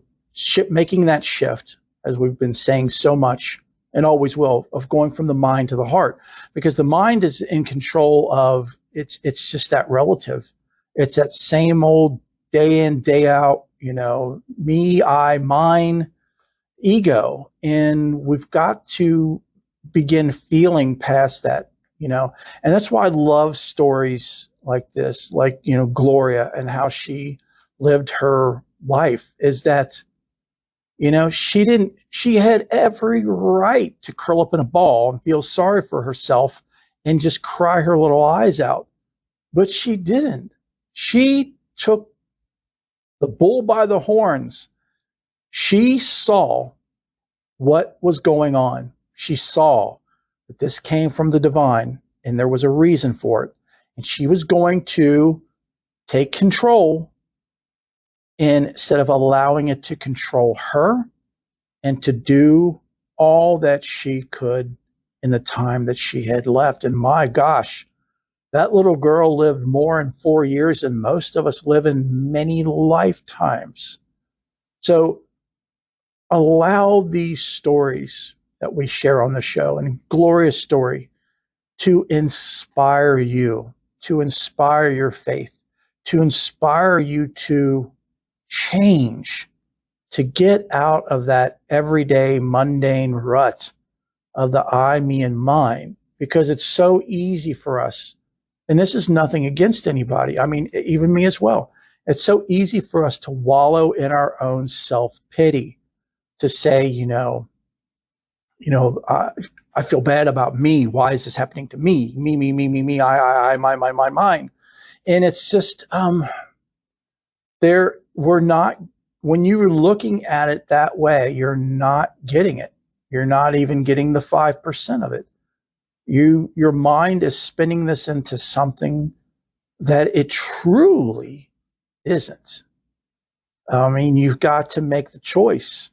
making that shift, as we've been saying so much and always will, of going from the mind to the heart, because the mind is in control of it's just that relative. It's that same old day in, day out, me, I, mine, ego. And we've got to begin feeling past that, and that's why I love stories like this, like, Gloria and how she lived her life, is that, she had every right to curl up in a ball and feel sorry for herself and just cry her little eyes out. But she didn't. She took the bull by the horns. She saw what was going on. She saw that this came from the divine and there was a reason for it. And she was going to take control instead of allowing it to control her, and to do all that she could in the time that she had left. And my gosh, that little girl lived more in 4 years than most of us live in many lifetimes. So allow these stories that we share on the show, and Gloria's story, to inspire you, to inspire your faith, to inspire you to change, to get out of that everyday mundane rut of the I, me, and mine, because it's so easy for us. And this is nothing against anybody. I mean, even me as well. It's so easy for us to wallow in our own self-pity, to say, I feel bad about me. Why is this happening to me? Me, me, me, me, me, I, mine. And it's just, we're not, when you're looking at it that way, you're not getting it. You're not even getting the 5% of it. Your mind is spinning this into something that it truly isn't. I mean, you've got to make the choice.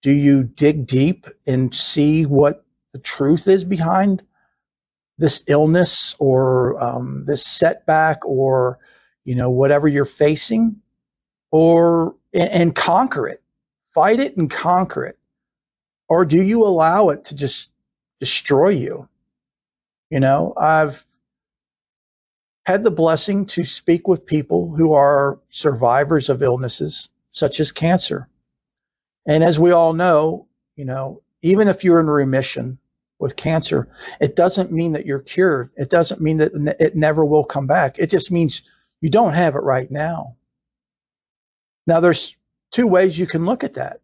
Do you dig deep and see what the truth is behind this illness, or this setback, or whatever you're facing, and conquer it, fight it and conquer it? Or do you allow it to just destroy you? I've had the blessing to speak with people who are survivors of illnesses such as cancer. And as we all know, even if you're in remission with cancer, it doesn't mean that you're cured. It doesn't mean that it never will come back. It just means you don't have it right now. Now, there's two ways you can look at that.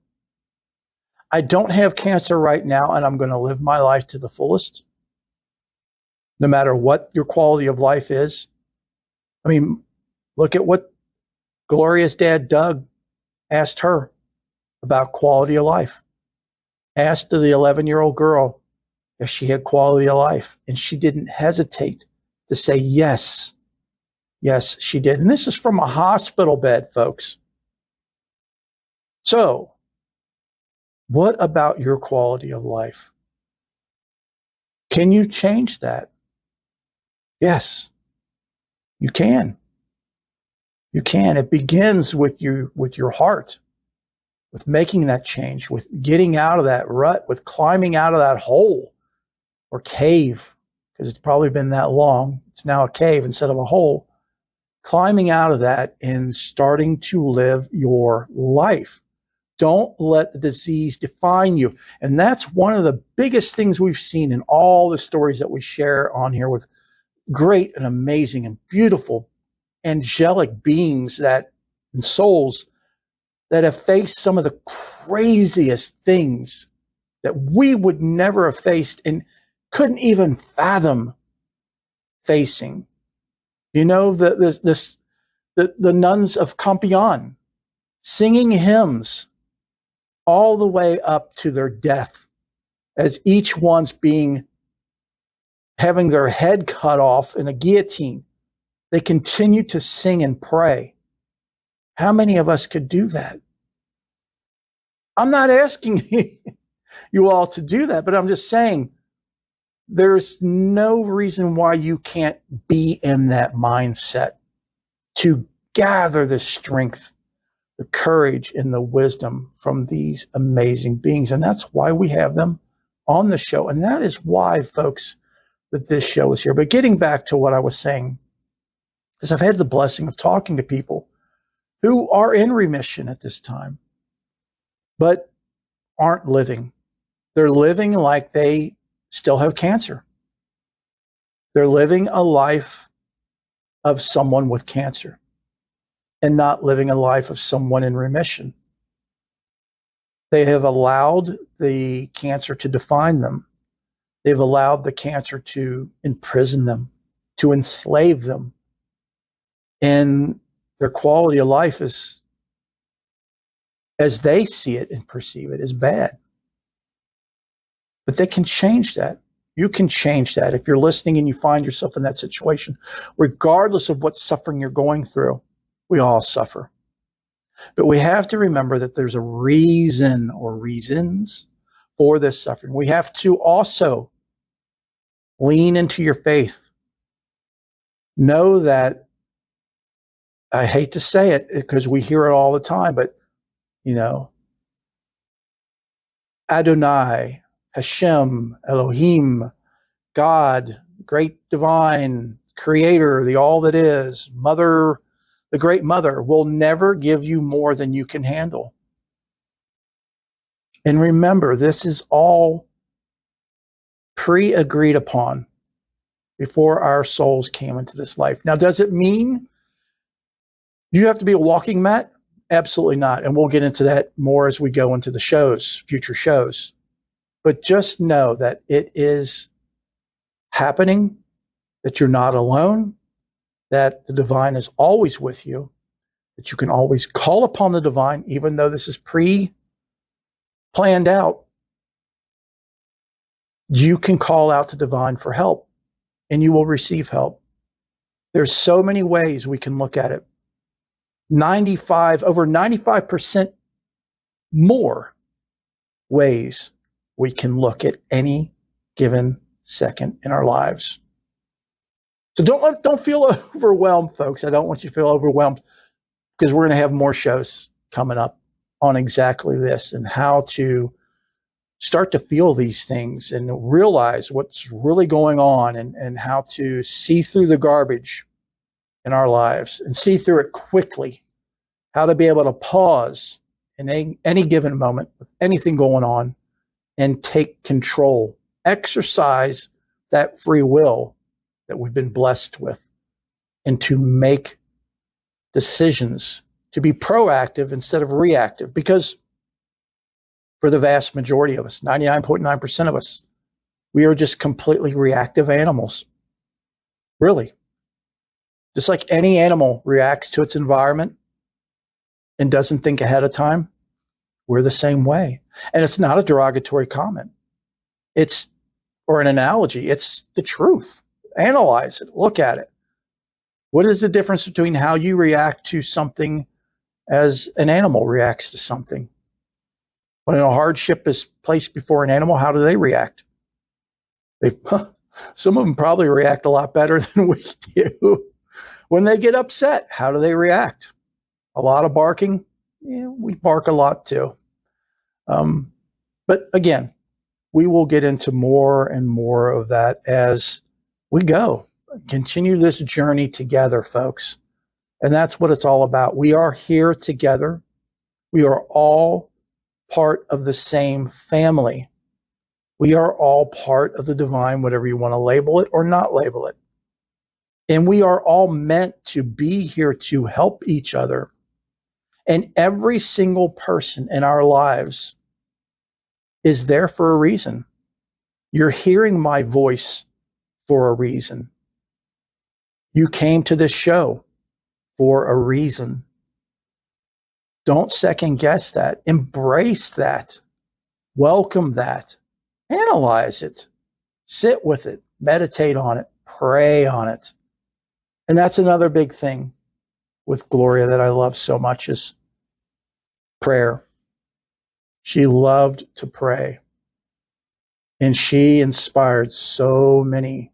I don't have cancer right now, and I'm going to live my life to the fullest, no matter what your quality of life is. I mean, look at what Gloria's dad, Doug, asked her about quality of life. Asked the 11-year-old girl if she had quality of life, and she didn't hesitate to say yes. Yes, she did. And this is from a hospital bed, folks. So, what about your quality of life? Can you change that? Yes, you can. You can. It begins with your heart, with making that change, with getting out of that rut, with climbing out of that hole or cave, because it's probably been that long. It's now a cave instead of a hole. Climbing out of that and starting to live your life. Don't let the disease define you. And that's one of the biggest things we've seen in all the stories that we share on here with great and amazing and beautiful angelic beings that and souls that have faced some of the craziest things that we would never have faced and couldn't even fathom facing. You know, the nuns of Campion singing hymns all the way up to their death, as each one's having their head cut off in a guillotine. They continue to sing and pray. How many of us could do that? I'm not asking you all to do that, but I'm just saying there's no reason why you can't be in that mindset to gather the strength, the courage, and the wisdom from these amazing beings. And that's why we have them on the show. And that is why, folks, that this show is here. But getting back to what I was saying, is I've had the blessing of talking to people who are in remission at this time, but aren't living. They're living like they still have cancer. They're living a life of someone with cancer and not living a life of someone in remission. They have allowed the cancer to define them. They've allowed the cancer to imprison them, to enslave them. And their quality of life is, as they see it and perceive it, is bad. But they can change that. You can change that. If you're listening and you find yourself in that situation, regardless of what suffering you're going through, we all suffer. But we have to remember that there's a reason or reasons for this suffering. We have to also lean into your faith. Know that, I hate to say it because we hear it all the time, but, you know, Adonai, Hashem, Elohim, God, great divine, creator, the all that is, mother, the great mother, will never give you more than you can handle. And remember, this is all pre-agreed upon before our souls came into this life. Now, does it mean you have to be a walking mat? Absolutely not. And we'll get into that more as we go into the shows, future shows. But just know that it is happening, that you're not alone, that the divine is always with you, that you can always call upon the divine, even though this is pre-planned out. You can call out to divine for help, and you will receive help. There's so many ways we can look at it. Over 95% more ways we can look at any given second in our lives. So don't feel overwhelmed, folks. I don't want you to feel overwhelmed, because we're going to have more shows coming up on exactly this and how to start to feel these things and realize what's really going on, and how to see through the garbage in our lives and see through it quickly, how to be able to pause in any given moment with anything going on and take control, exercise that free will that we've been blessed with, and to make decisions, to be proactive instead of reactive. Because for the vast majority of us, 99.9% of us, we are just completely reactive animals. Really. Just like any animal reacts to its environment and doesn't think ahead of time, we're the same way. And it's not a derogatory comment. Or an analogy. It's the truth. Analyze it. Look at it. What is the difference between how you react to something as an animal reacts to something? When a hardship is placed before an animal, how do they react? They, some of them probably react a lot better than we do. When they get upset, how do they react? A lot of barking? Yeah, we bark a lot too. But again, we will get into more and more of that as we go. Continue this journey together, folks. And that's what it's all about. We are here together. We are all part of the same family. We are all part of the divine, whatever you want to label it or not label it. And we are all meant to be here to help each other. And every single person in our lives is there for a reason. You're hearing my voice for a reason. You came to this show for a reason. Don't second guess that. Embrace that. Welcome that. Analyze it. Sit with it. Meditate on it. Pray on it. And that's another big thing with Gloria that I love so much is prayer. She loved to pray. And she inspired so many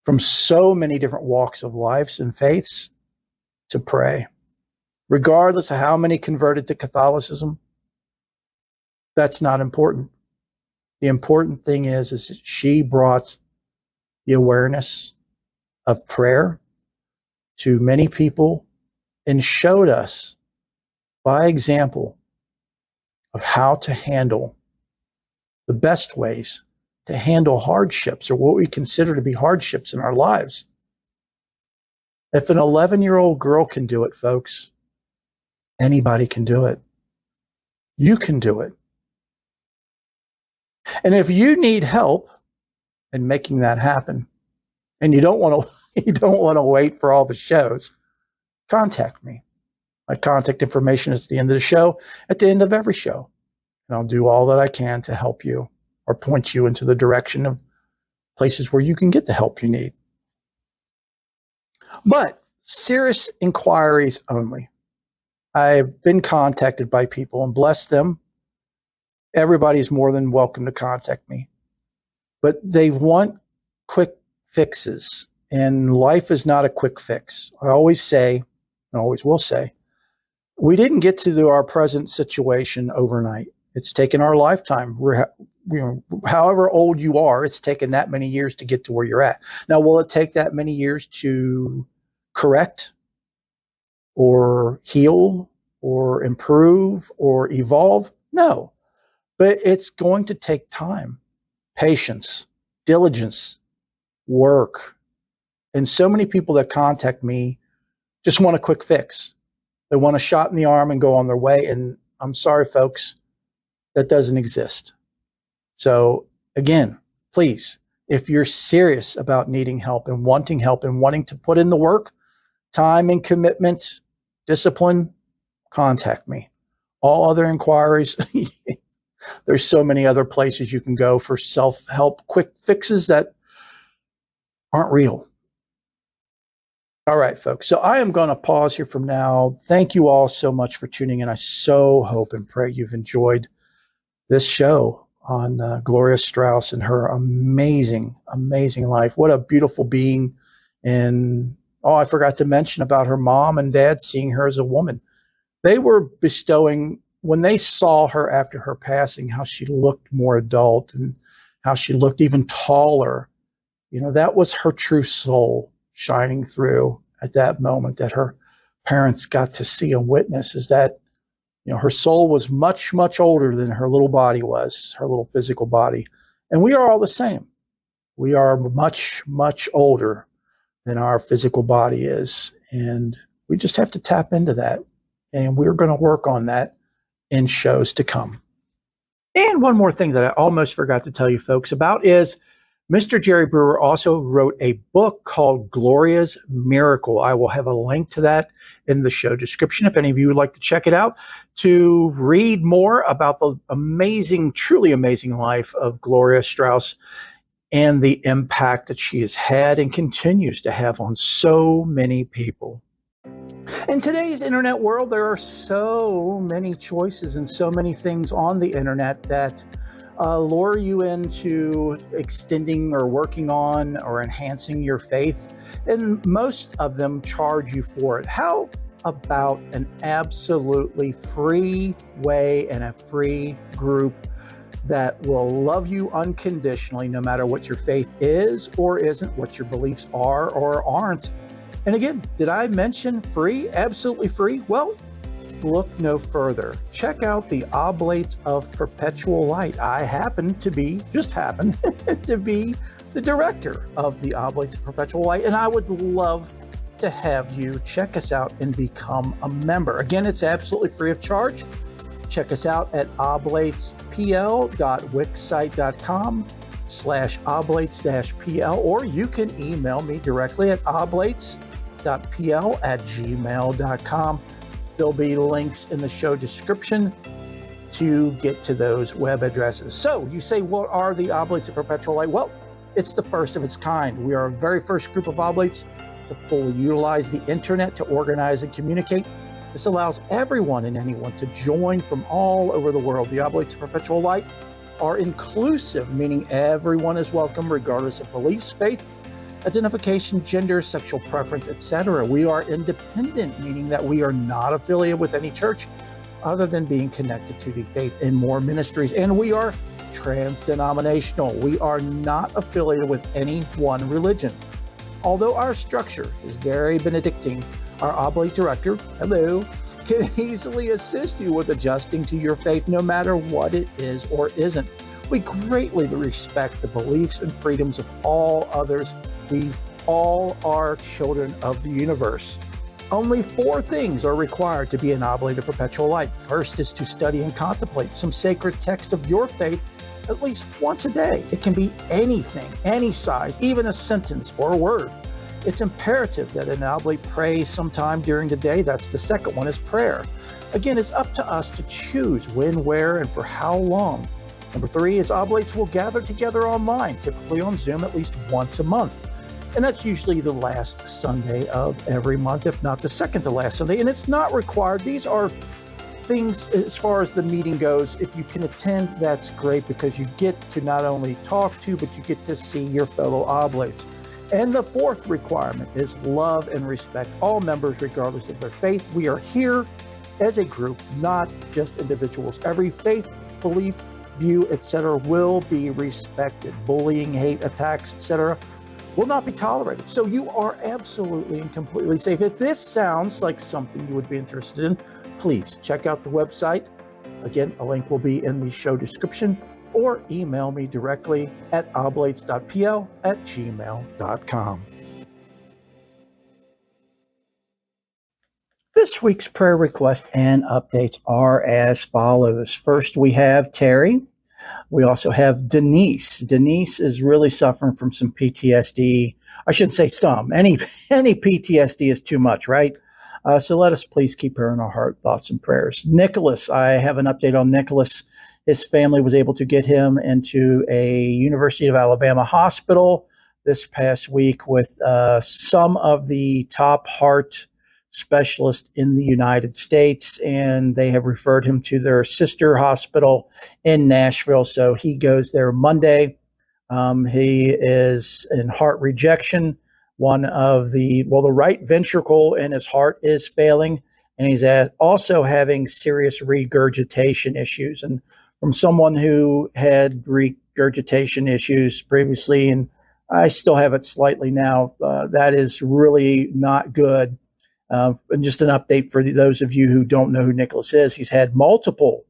from so many different walks of lives and faiths to pray. Regardless of how many converted to Catholicism, that's not important. The important thing is that she brought the awareness of prayer to many people and showed us by example of how to handle the best ways to handle hardships or what we consider to be hardships in our lives. If an 11-year-old girl can do it, folks, anybody can do it. You can do it. And if you need help in making that happen, and you don't want to wait for all the shows, contact me. My contact information is at the end of the show, at the end of every show. And I'll do all that I can to help you or point you into the direction of places where you can get the help you need. But serious inquiries only. I've been contacted by people, and bless them. Everybody is more than welcome to contact me. But they want quick fixes, and life is not a quick fix. I always say, and always will say, we didn't get to our present situation overnight. It's taken our lifetime. However old you are, it's taken that many years to get to where you're at. Now, will it take that many years to correct or heal or improve or evolve? No, but it's going to take time, patience, diligence, work. And so many people that contact me just want a quick fix. They want a shot in the arm and go on their way. And I'm sorry, folks, that doesn't exist. So again, please, if you're serious about needing help and wanting to put in the work, time and commitment, discipline, contact me. All other inquiries, there's so many other places you can go for self-help, quick fixes that aren't real. All right, folks. So I am going to pause here from now. Thank you all so much for tuning in. I so hope and pray you've enjoyed this show on Gloria Strauss and her amazing, amazing life. What a beautiful being. And I forgot to mention about her mom and dad seeing her as a woman. They were bestowing, when they saw her after her passing, how she looked more adult and how she looked even taller. That was her true soul shining through at that moment that her parents got to see and witness, is that her soul was much, much older than her little body was, her little physical body. And we are all the same. We are much, much older than our physical body is. And we just have to tap into that. And we're going to work on that in shows to come. And one more thing that I almost forgot to tell you folks about is Mr. Jerry Brewer also wrote a book called Gloria's Miracle. I will have a link to that in the show description if any of you would like to check it out to read more about the amazing, truly amazing life of Gloria Strauss. and the impact that she has had and continues to have on so many people. In today's internet world, there are so many choices and so many things on the internet that lure you into extending or working on or enhancing your faith, and most of them charge you for it. How about an absolutely free way and a free group that will love you unconditionally, no matter what your faith is or isn't, what your beliefs are or aren't? And again, did I mention free? Absolutely free? Well, look no further. Check out the Oblates of Perpetual Light. I happen to be the director of the Oblates of Perpetual Light, and I would love to have you check us out and become a member. Again, it's absolutely free of charge. Check us out at oblatespl.wixsite.com/oblates-pl, or you can email me directly at oblates.pl@gmail.com. There'll be links in the show description to get to those web addresses. So you say, what are the Oblates of Perpetual Light? Well, it's the first of its kind. We are a very first group of Oblates to fully utilize the internet to organize and communicate. This allows everyone and anyone to join from all over the world. The Oblates of Perpetual Light are inclusive, meaning everyone is welcome regardless of beliefs, faith, identification, gender, sexual preference, etc. We are independent, meaning that we are not affiliated with any church other than being connected to the Faith and More ministries. And we are trans-denominational. We are not affiliated with any one religion. Although our structure is very Benedictine, our Oblate director, hello, can easily assist you with adjusting to your faith no matter what it is or isn't. We greatly respect the beliefs and freedoms of all others. We all are children of the universe. Only 4 things are required to be an Oblate of Perpetual Light. First is to study and contemplate some sacred text of your faith at least once a day. It can be anything, any size, even a sentence or a word. It's imperative that an Oblate pray sometime during the day. That's the second one, is prayer. Again, it's up to us to choose when, where, and for how long. Number 3 is Oblates will gather together online, typically on Zoom at least once a month. And that's usually the last Sunday of every month, if not the second to last Sunday. And it's not required. These are things as far as the meeting goes. If you can attend, that's great, because you get to not only talk to, but you get to see your fellow Oblates. And the 4th requirement is love and respect all members regardless of their faith. We are here as a group, not just individuals. Every faith, belief, view, etc. will be respected. Bullying, hate, attacks, etc. will not be tolerated. So you are absolutely and completely safe. If this sounds like something you would be interested in, please check out the website. Again, a link will be in the show description, or email me directly at oblates.pl@gmail.com. This week's prayer request and updates are as follows. First, we have Terry. We also have Denise. Denise is really suffering from some PTSD. I shouldn't say some. Any PTSD is too much, right? So let us please keep her in our heart, thoughts, and prayers. Nicholas, I have an update on Nicholas. His family was able to get him into a University of Alabama hospital this past week with some of the top heart specialists in the United States, and they have referred him to their sister hospital in Nashville. So he goes there Monday. He is in heart rejection. The right ventricle in his heart is failing, and he's also having serious regurgitation issues. And from someone who had regurgitation issues previously, and I still have it slightly now, that is really not good. And just an update for those of you who don't know who Nicholas is, he's had multiple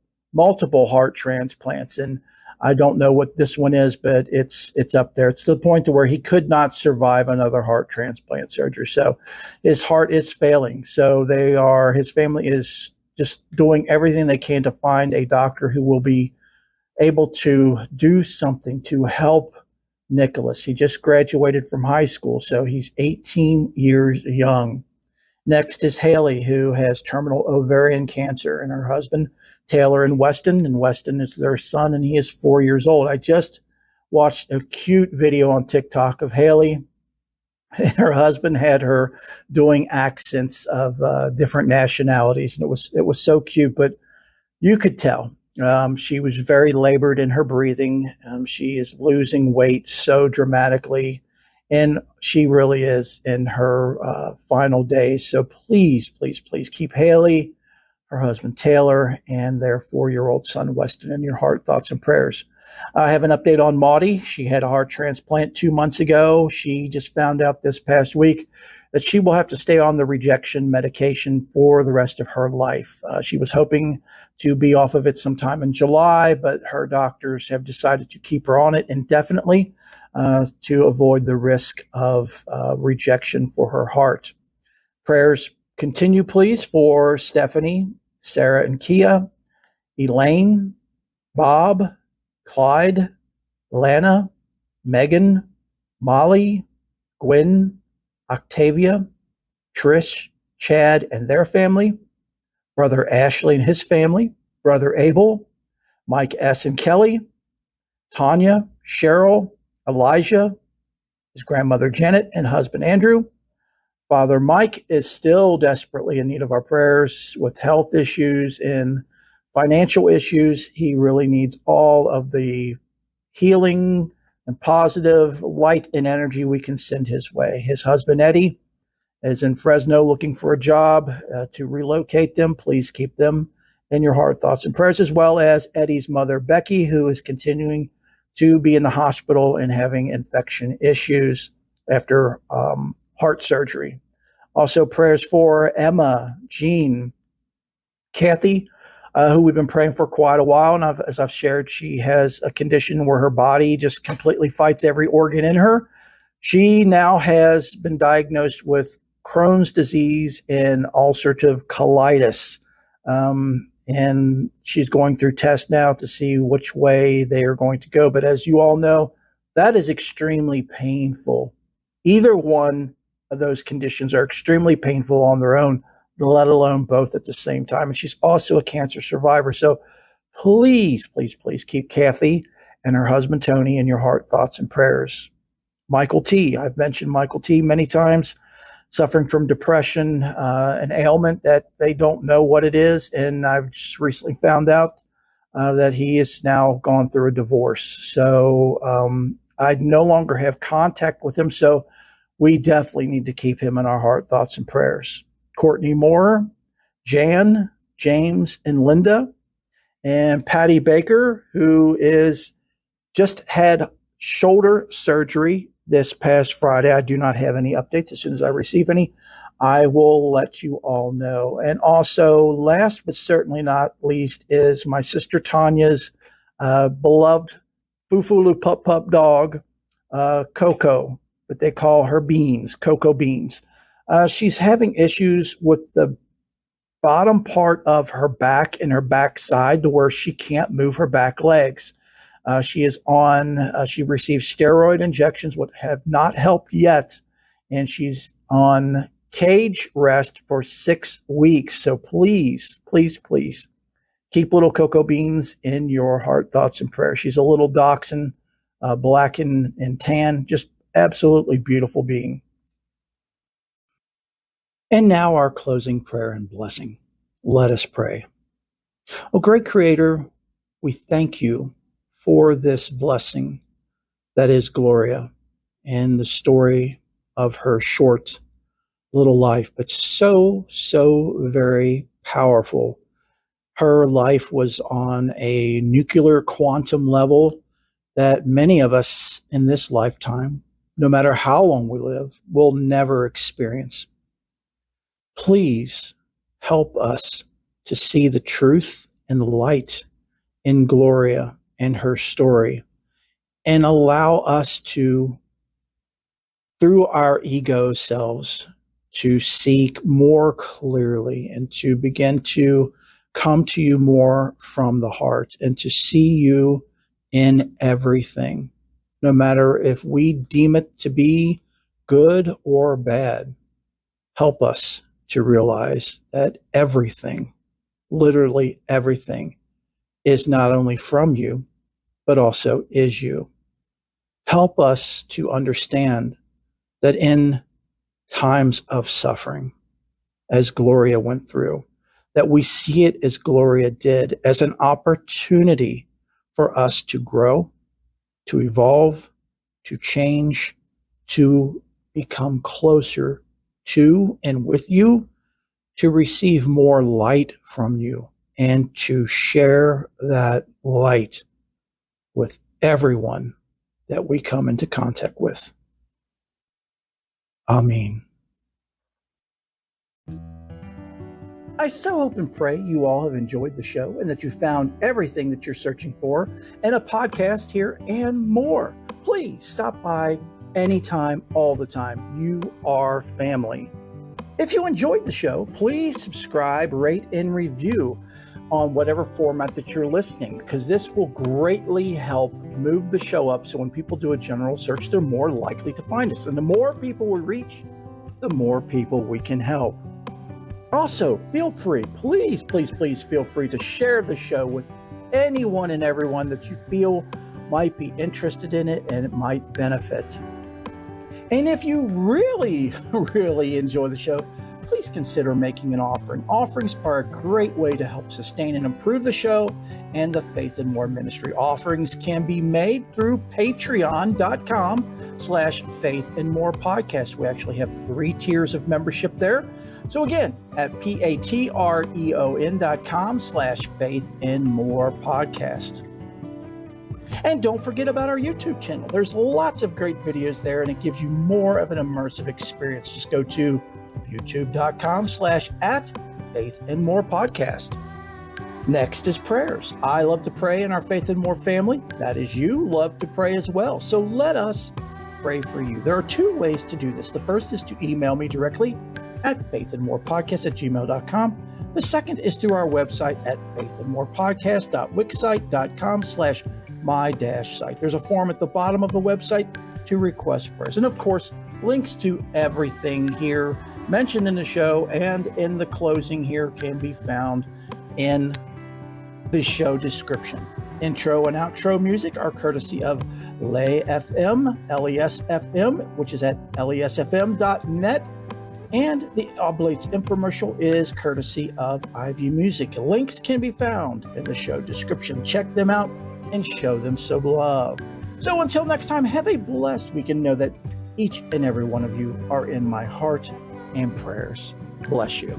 heart transplants, and I don't know what this one is, but it's up there. It's to the point to where he could not survive another heart transplant surgery. So his heart is failing. So his family is just doing everything they can to find a doctor who will be able to do something to help Nicholas. He just graduated from high school, so he's 18 years young. Next is Haley, who has terminal ovarian cancer, and her husband, Taylor, in Weston. And Weston is their son, and he is 4 years old. I just watched a cute video on TikTok of Haley. Her husband had her doing accents of different nationalities, and it was so cute. But you could tell she was very labored in her breathing. She is losing weight so dramatically, and she really is in her final days. So please, please, please keep Haley, her husband Taylor, and their 4-year-old son Weston in your heart, thoughts, and prayers. I have an update on Maudie. She had a heart transplant 2 months ago. She just found out this past week that she will have to stay on the rejection medication for the rest of her life. She was hoping to be off of it sometime in July, but her doctors have decided to keep her on it indefinitely to avoid the risk of rejection for her heart. Prayers continue, please, for Stephanie, Sarah, and Kia, Elaine, Bob, Clyde, Lana, Megan, Molly, Gwen, Octavia, Trish, Chad, and their family, Brother Ashley and his family, Brother Abel, Mike S. and Kelly, Tanya, Cheryl, Elijah, his grandmother Janet, and husband Andrew. Father Mike is still desperately in need of our prayers with health issues and financial issues. He really needs all of the healing and positive light and energy we can send his way. His husband Eddie is in Fresno looking for a job to relocate them. Please keep them in your heart, thoughts, and prayers, as well as Eddie's mother Becky, who is continuing to be in the hospital and having infection issues after heart surgery. Also, prayers for Emma, Jean, Kathy, who we've been praying for quite a while. And as I've shared, she has a condition where her body just completely fights every organ in her. She now has been diagnosed with Crohn's disease and ulcerative colitis. And she's going through tests now to see which way they are going to go. But as you all know, that is extremely painful. Either one of those conditions are extremely painful on their own, let alone both at the same time. And she's also a cancer survivor. So please, please, please keep Kathy and her husband Tony in your heart, thoughts, and prayers. Michael T. I've mentioned Michael T. many times, suffering from depression, an ailment that they don't know what it is. And I've just recently found out that he is now gone through a divorce. So I no longer have contact with him. So we definitely need to keep him in our heart, thoughts, and prayers. Courtney Moore, Jan, James, and Linda, and Patty Baker, who is just had shoulder surgery this past Friday. I do not have any updates. As soon as I receive any, I will let you all know. And also, last but certainly not least, is my sister Tanya's beloved Fufulu Pup Pup dog, Coco, but they call her Beans, Coco Beans. She's having issues with the bottom part of her back and her back side to where she can't move her back legs. She received steroid injections, which have not helped yet, and she's on cage rest for 6 weeks. So please, please, please keep little Coco Beans in your heart, thoughts, and prayers. She's a little dachshund, black and tan, just absolutely beautiful being. And now our closing prayer and blessing. Let us pray. Oh, great Creator, we thank you for this blessing that is Gloria and the story of her short little life, but so, so very powerful. Her life was on a nuclear quantum level that many of us in this lifetime, no matter how long we live, will never experience. Please help us to see the truth and the light in Gloria and her story, and allow us to, through our ego selves, to seek more clearly and to begin to come to you more from the heart and to see you in everything, no matter if we deem it to be good or bad. Help us to realize that everything, literally everything, is not only from you, but also is you. Help us to understand that in times of suffering, as Gloria went through, that we see it as Gloria did, as an opportunity for us to grow, to evolve, to change, to become closer to and with you, to receive more light from you, and to share that light with everyone that we come into contact with. Amen. I so hope and pray you all have enjoyed the show and that you found everything that you're searching for in a podcast here and more. Please stop by anytime, all the time. You are family. If you enjoyed the show, please subscribe, rate, and review on whatever format that you're listening, because this will greatly help move the show up. So when people do a general search, they're more likely to find us. And the more people we reach, the more people we can help. Also, feel free, please feel free to share the show with anyone and everyone that you feel might be interested in it and it might benefit. And if you really, really enjoy the show, please consider making an offering. Offerings are a great way to help sustain and improve the show and the Faith and More ministry. Offerings can be made through patreon.com/Faith and More podcast. We actually have 3 tiers of membership there. So again, at patreon.com/Faith and More podcast. And don't forget about our YouTube channel. There's lots of great videos there, and it gives you more of an immersive experience. Just go to youtube.com/@Faith and More podcast. Next is prayers. I love to pray, and our Faith and More family, that is you, love to pray as well. So let us pray for you. There are 2 ways to do this. The first is to email me directly at faithandmorepodcast@gmail.com. The second is through our website at faithandmorepodcast.wixsite.com/my-site. There's a form at the bottom of the website to request prayers. And of course, links to everything here mentioned in the show and in the closing here can be found in the show description. Intro and outro music are courtesy of LesFM, LESFM, which is at lesfm.net. And the Oblates infomercial is courtesy of Ivy Music. Links can be found in the show description. Check them out and show them some love. So until next time, have a blessed week and know that each and every one of you are in my heart and prayers. Bless you.